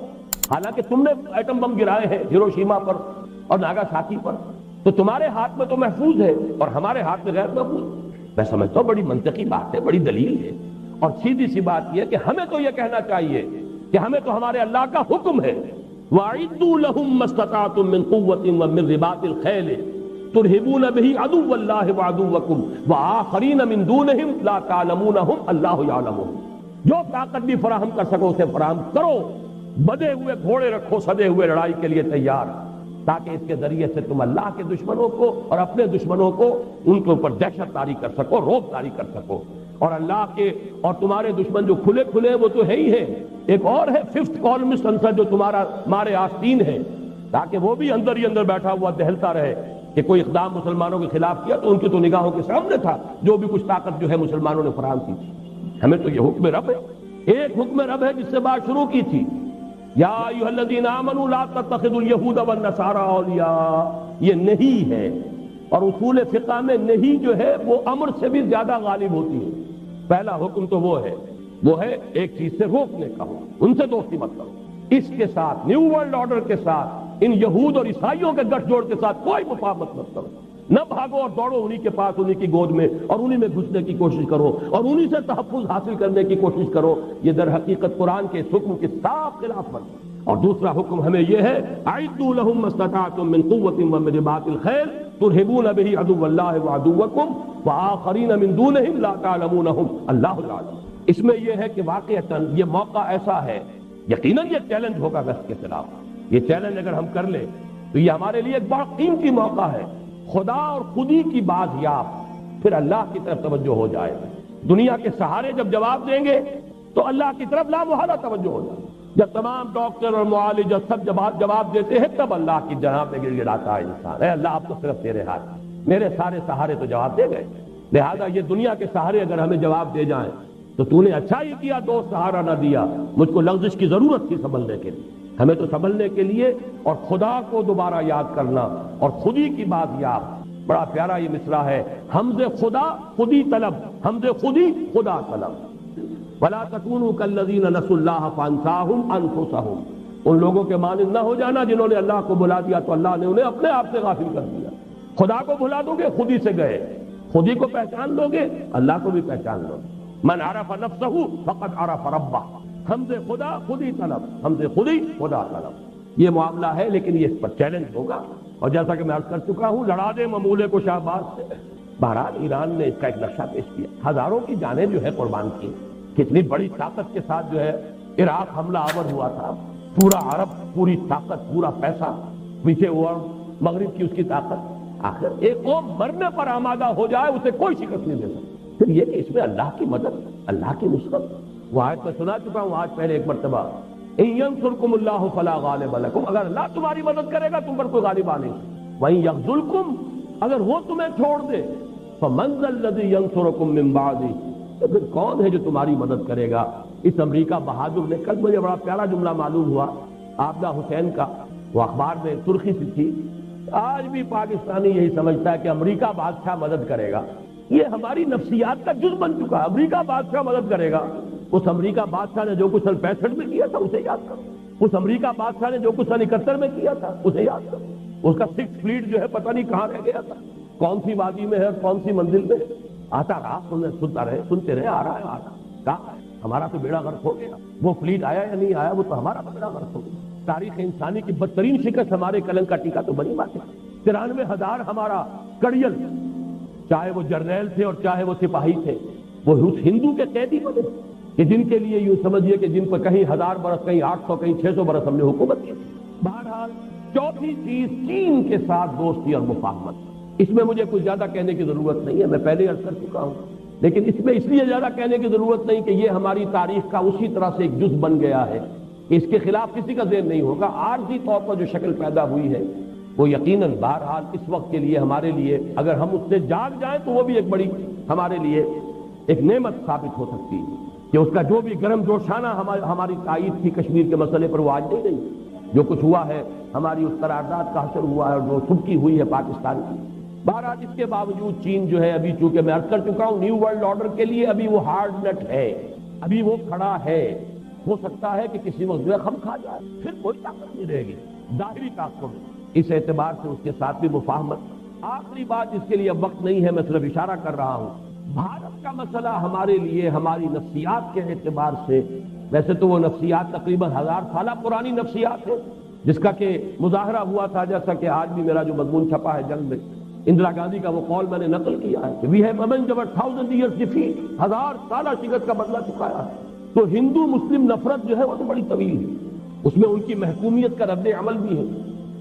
حالانکہ تم نے ایٹم بم گرائے ہیں ہیروشیما پر اور ناگاساکی پر، تو تمہارے ہاتھ میں تو محفوظ ہے اور ہمارے ہاتھ میں غیر محفوظ۔ میں سمجھتا ہوں بڑی منطقی بات ہے، بڑی دلیل ہے، اور سیدھی سی بات یہ ہے کہ ہمیں تو یہ کہنا چاہیے کہ ہمیں تو ہمارے اللہ کا حکم ہے، وَأَعِدُّوا لَهُم مَّا اسْتَطَعْتُم مِّن قُوَّةٍ وَمِن رِّبَاطِ الْخَيْلِ تُرْهِبُونَ بِهِ عَدُوَّ اللَّهِ وَعَدُوَّكُمْ وَآخَرِينَ مِن دُونِهِمْ لَا تَعْلَمُونَهُمْ اللَّهُ يَعْلَمُهُمْ۔ جو طاقت بھی فراہم کر سکو اسے فراہم کرو، بدے ہوئے گھوڑے رکھو سدے ہوئے لڑائی کے لیے تیار، تاکہ اس کے ذریعے سے تم اللہ کے دشمنوں کو اور اپنے دشمنوں کو ان کے اوپر دہشت طاری کر سکو، رعب طاری کر سکو۔ اور اللہ کے اور تمہارے دشمن جو کھلے کھلے وہ تو ہے ہی ہے، ایک اور ہے ففتھ کالمسٹ آنسر جو تمہارا مارے آستین ہے، تاکہ وہ بھی اندر ہی اندر بیٹھا ہوا دہلتا رہے کہ کوئی اقدام مسلمانوں کے خلاف کیا تو ان کی تو نگاہوں کے سامنے تھا جو بھی کچھ طاقت جو ہے مسلمانوں نے فراہم کی تھی۔ ہمیں تو یہ حکم رب ہے، ایک حکم رب ہے جس سے بات شروع کی تھی، یا ایھا الذین آمنوا لا تتخذوا اليہود والنصارى اولیاء، یہ نہیں ہے، اور اصول فقہ میں نہیں جو ہے وہ امر سے بھی زیادہ غالب ہوتی ہے۔ پہلا حکم تو وہ ہے ایک چیز سے روکنے کا ہو، ان سے دوستی مت کرو، اس کے ساتھ نیو ورلڈ آرڈر کے ساتھ ان یہود اور عیسائیوں کے گٹھ جوڑ کے ساتھ کوئی مفاہمت مت کرو، نہ بھاگو اور دوڑو انہی کے پاس، انہی کی گود میں اور انہی میں گھسنے کی کوشش کرو اور انہی سے تحفظ حاصل کرنے کی کوشش کرو۔ یہ در حقیقت قرآن کے اس حکم کے صاف خلاف ورزی۔ اور دوسرا حکم ہمیں یہ ہے، اعدوا لهم ما استطعتم من قوة ومن رباط الخيل ترهبون به عدو الله وعدوكم وآخرين من دونهم لا تعلمونهم الله يعلم۔ اس میں یہ ہے کہ واقعتاً یہ موقع ایسا ہے، یقیناً یہ چیلنج ہوگا ویسٹ کے خلاف، یہ چیلنج اگر ہم کر لیں تو یہ ہمارے لیے ایک بڑا قیمتی موقع ہے، خدا اور خودی کی بازیاب، پھر اللہ کی طرف توجہ ہو جائے۔ دنیا کے سہارے جب جواب دیں گے تو اللہ کی طرف لا محالہ توجہ ہو جائے۔ جب تمام ڈاکٹر اور معالج سب جواب دیتے ہیں تب اللہ کی جناب میں گر گڑاتا ہے انسان، اے اللہ اب تو صرف تیرے ہاتھ، میرے سارے سہارے تو جواب دے گئے، لہذا یہ دنیا کے سہارے اگر ہمیں جواب دے جائیں تو تو نے اچھا ہی کیا دوست سہارا نہ دیا، مجھ کو لغزش کی ضرورت تھی سنبھلنے کے لیے۔ ہمیں تو سنبھلنے کے لیے اور خدا کو دوبارہ یاد کرنا اور خودی کی بات یاد۔ بڑا پیارا یہ مصرع ہے، حمز خدا خودی طلب، حمز خودی خدا طلب۔ وَلَا تَكُونُوا كَالَّذِينَ نَسُوا اللَّهَ فَأَنسَاهُمْ أَنفُسَهُمْ، ان لوگوں کے مانند نہ ہو جانا جنہوں نے اللہ کو بھلا دیا تو اللہ نے انہیں اپنے آپ سے غافل کر دیا۔ خدا کو بھلا دو گے خودی سے گئے، خودی کو پہچان لو گے اللہ کو بھی پہچان لو گے۔ من عرف نفسه فقد عرف ربہ، حمز خدا خودی طلب، حمز خودی خدا طلب، یہ معاملہ ہے، لیکن یہ اس پر چیلنج ہوگا، اور جیسا کہ میں عرض کر چکا ہوں، لڑا دے ممولے کو شہباز سے، بہرحال ایران نے اس کا ایک نقشہ پیش کیا، ہزاروں کی جانیں جو ہے قربان کی، کتنی بڑی طاقت کے ساتھ جو ہے عراق حملہ آور ہوا تھا، پورا عرب، پوری طاقت، پورا پیسہ پیچھے ہوا، مغرب کی اس کی طاقت، آخر ایک قوم مرنے پر آمادہ ہو جائے اسے کوئی شکست نہیں دے سکتا۔ پھر یہ کہ اس میں اللہ کی مدد، اللہ کی نصرت، وہ آیت میں سنا چکا ہوں آج پہلے ایک مرتبہ، ان ینصرکم اللہ فلا غالب لکم، اگر اللہ تمہاری مدد کرے گا تم پر کوئی غالب آ نہیں، وَإِن یخذلکم، اگر وہ تمہیں چھوڑ دے، فمن ذا الذی ینصرکم من بعدہ، تو پھر کون ہے جو تمہاری مدد کرے گا۔ اس امریکہ بہادر نے، کل مجھے بڑا پیارا جملہ معلوم ہوا عابدہ حسین کا، وہ اخبار میں سرخی سی تھی، آج بھی پاکستانی یہی سمجھتا ہے کہ امریکہ بادشاہ مدد کرے گا، یہ ہماری نفسیات کا جز بن چکا ہے، امریکہ بادشاہ مدد کرے گا۔ اس امریکہ بادشاہ نے جو کچھ سن 65 میں کیا تھا اسے یاد کرو، اس امریکہ بادشاہ نے جو کچھ سن 71 میں کیا تھا اسے یاد کرو، اس کا 6 فلیٹ جو ہے پتہ نہیں کہاں رہ گیا تھا، کون سی وادی میں ہے، کون سی منزل میں ہے، آتا رہا، سنتے رہے، آ رہا ہے، کہاں ہے، ہمارا تو بیڑا غرق ہو گیا، وہ فلیٹ آیا یا نہیں آیا، وہ تو ہمارا تو بیڑا غرق ہو گیا۔ تاریخ انسانی کی بدترین شکست ہمارے کلنگ کا ٹیکہ تو بنی بات ہے، 93,000 ہمارا کڑیل، چاہے وہ جرنیل تھے اور چاہے وہ سپاہی تھے، وہ اس ہندو کے قیدی بنے کہ جن کے لیے یوں سمجھیے کہ جن پر کہیں 1000 برس، کہیں 800، کہیں 600 برس ہم نے حکومت کی۔ بہرحال چوتھی چیز، چین کے ساتھ دوستی اور مفاہمت، اس میں مجھے کچھ زیادہ کہنے کی ضرورت نہیں ہے، میں پہلے عرض کر چکا ہوں، لیکن اس میں اس لیے زیادہ کہنے کی ضرورت نہیں کہ یہ ہماری تاریخ کا اسی طرح سے ایک جز بن گیا ہے کہ اس کے خلاف کسی کا ذہن نہیں ہوگا۔ عارضی طور پر جو شکل پیدا ہوئی ہے وہ یقیناً بہرحال اس وقت کے لیے ہمارے لیے، اگر ہم اس سے جاگ جائیں تو وہ بھی ایک بڑی ہمارے لیے ایک نعمت ثابت ہو سکتی ہے کہ اس کا جو بھی گرم جوشانہ ہماری تائید تھی کشمیر کے مسئلے پر وہ آج نہیں رہی، جو کچھ ہوا ہے ہماری اس قرارداد کا حشر ہوا ہے اور جو سبکی ہوئی ہے پاکستان کی۔ بہرحال اس کے باوجود چین جو ہے ابھی، چونکہ میں عرض کر چکا ہوں نیو ورلڈ آرڈر کے لیے ابھی وہ ہارڈ نٹ ہے، ابھی وہ کھڑا ہے، ہو سکتا ہے کہ کسی وقت جو ہے خم کھا جائے، پھر کوئی طاقت نہیں رہے گی ظاہری طاقتوں میں، اس اعتبار سے اس کے ساتھ بھی مفاہمت۔ آخری بات جس کے لیے اب وقت نہیں ہے، میں صرف اشارہ کر رہا ہوں، بھارت کا مسئلہ ہمارے لیے ہماری نفسیات کے اعتبار سے، ویسے تو وہ نفسیات تقریباً 1000 سالہ پرانی نفسیات ہے، جس کا کہ مظاہرہ ہوا تھا، جیسا کہ آج بھی میرا جو مضمون چھپا ہے جنگ میں، اندرا گاندھی کا وہ قول میں نے نقل کیا ہے کہ we have avenged our 1000 years defeat، 1000 سالہ شکست کا بدلہ چکایا ہے۔ تو ہندو مسلم نفرت جو ہے وہ تو بڑی طویل ہے، اس میں ان کی محکومیت کا رد عمل بھی ہے،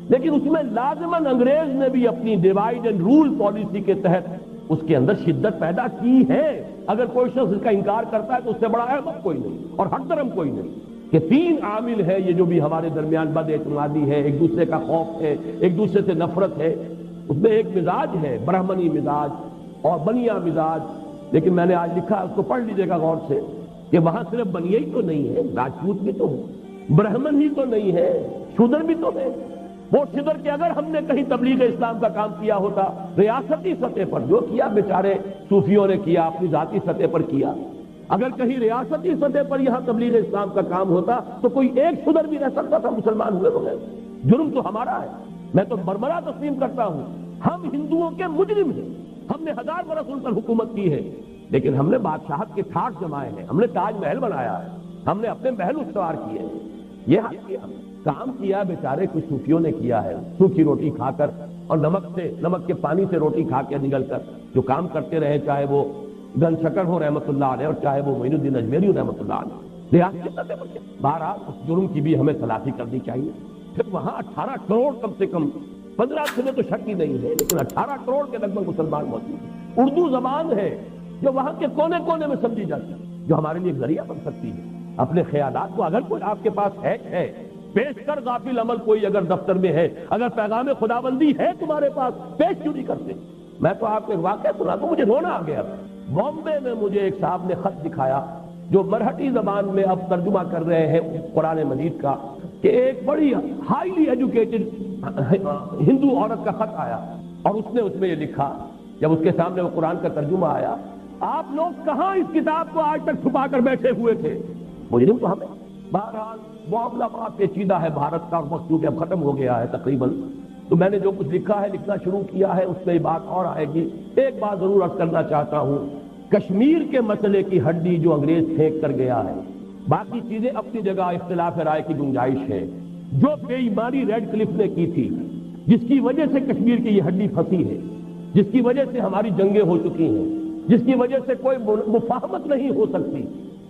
لیکن اس میں لازماً انگریز نے بھی اپنی ڈیوائڈ اینڈ رول پالیسی کے تحت اس کے اندر شدت پیدا کی ہے۔ اگر کوئی شخص اس کا انکار کرتا ہے تو اس سے بڑا احمق کوئی نہیں اور ہر درم کوئی نہیں، کہ 3 عامل ہے یہ جو بھی ہمارے درمیان بد اعتمادی ہے، ایک دوسرے کا خوف ہے، ایک دوسرے سے نفرت ہے، اس میں ایک مزاج ہے، برہمنی مزاج اور بنیا مزاج، لیکن میں نے آج لکھا اس کو پڑھ لیجیے گا غور سے کہ وہاں صرف بنیا ہی تو نہیں ہے، راجپوت بھی تو ہے، برہمن ہی تو نہیں ہے، شودر بھی تو ہے۔ وہ شودر کہ اگر ہم نے کہیں تبلیغ اسلام کا کام کیا ہوتا ریاستی سطح پر، جو کیا بیچارے صوفیوں نے کیا، اپنی ذاتی سطح پر کیا، اگر کہیں ریاستی سطح پر یہاں تبلیغ اسلام کا کام ہوتا تو کوئی ایک شودر بھی رہ سکتا تھا مسلمان ہوئے بغیر؟ جرم تو ہمارا ہے، میں تو برملا تسلیم کرتا ہوں، ہم ہندوؤں کے مجرم ہیں، ہم نے 1000 برس ان پر حکومت کی ہے، لیکن ہم نے بادشاہت کے ٹھاٹ جمائے ہیں، ہم نے تاج محل بنایا ہے، ہم نے اپنے محل استوار کیے ہیں، یہ حال کیا، کام کیا بیچارے کچھ صوفیوں نے کیا ہے، سوکھی روٹی کھا کر اور نمک کے پانی سے روٹی کھا کے نگل کر جو کام کرتے رہے، چاہے وہ گن شکر ہو رحمۃ اللہ علیہ اور چاہے وہ معین الدین اجمیری ہو رحمۃ اللہ علیہ، ریاستی سطح پر بہرحال اس جرم کی بھی ہمیں تلافی کرنی چاہیے۔ پھر وہاں 18 کروڑ کم سے کم، 15 سے تو شک ہی نہیں ہے، لیکن 18 کروڑ کے لگ بھگ مسلمان موجود ہیں، اردو زبان ہے جو وہاں کے کونے کونے میں سمجھی جاتی ہے، جو ہمارے لیے ذریعہ بن سکتی ہے اپنے خیالات کو۔ اگر کوئی آپ کے پاس ہے پیش کر، غافل عمل کوئی اگر دفتر میں ہے، اگر پیغام خداوندی ہے تمہارے پاس، پیش کیوں نہیں کرتے؟ میں تو آپ کو ایک واقعہ سنا دوں، مجھے رونا آ گیا۔ بامبے میں مجھے ایک صاحب نے خط دکھایا جو مرہٹی زبان میں اب ترجمہ کر رہے ہیں قرآن مجید کا، کہ ایک بڑی ہائیلی ایجوکیٹڈ ہندو عورت کا خط آیا اور اس میں یہ لکھا، جب اس کے سامنے وہ قرآن کا ترجمہ آیا، آپ لوگ کہاں اس کتاب کو آج تک چھپا کر بیٹھے ہوئے تھے؟ مجرم تو ہمیں۔ بہرحال معاملہ بہت پیچیدہ ہے بھارت کا، وقت چونکہ اب ختم ہو گیا ہے تقریباً، تو میں نے جو کچھ لکھا ہے، لکھنا شروع کیا ہے، اس میں بات اور آئے گی۔ ایک بات ضرور عرض کرنا چاہتا ہوں، کشمیر کے مسئلے کی ہڈی جو انگریز پھینک کر گیا ہے، باقی چیزیں اپنی جگہ اختلاف رائے کی گنجائش ہے۔ جو بے ایمانی ریڈ کلف نے کی تھی، جس کی وجہ سے کشمیر کی یہ ہڈی پھنسی ہے، جس کی وجہ سے ہماری جنگیں ہو چکی ہیں، جس کی وجہ سے کوئی مفاہمت نہیں ہو سکتی،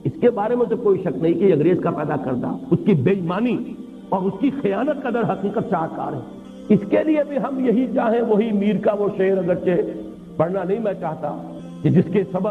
اس کے بارے میں تو کوئی شک نہیں کہ یہ انگریز کا پیدا کردہ اس کی بے ایمانی اور اس کی خیانت کا در حقیقت شاہکار ہے۔ اس کے لیے بھی ہم یہی چاہیں وہی میر کا وہ شعر، اگرچہ پڑھنا نہیں میں چاہتا، کہ جس کے سبب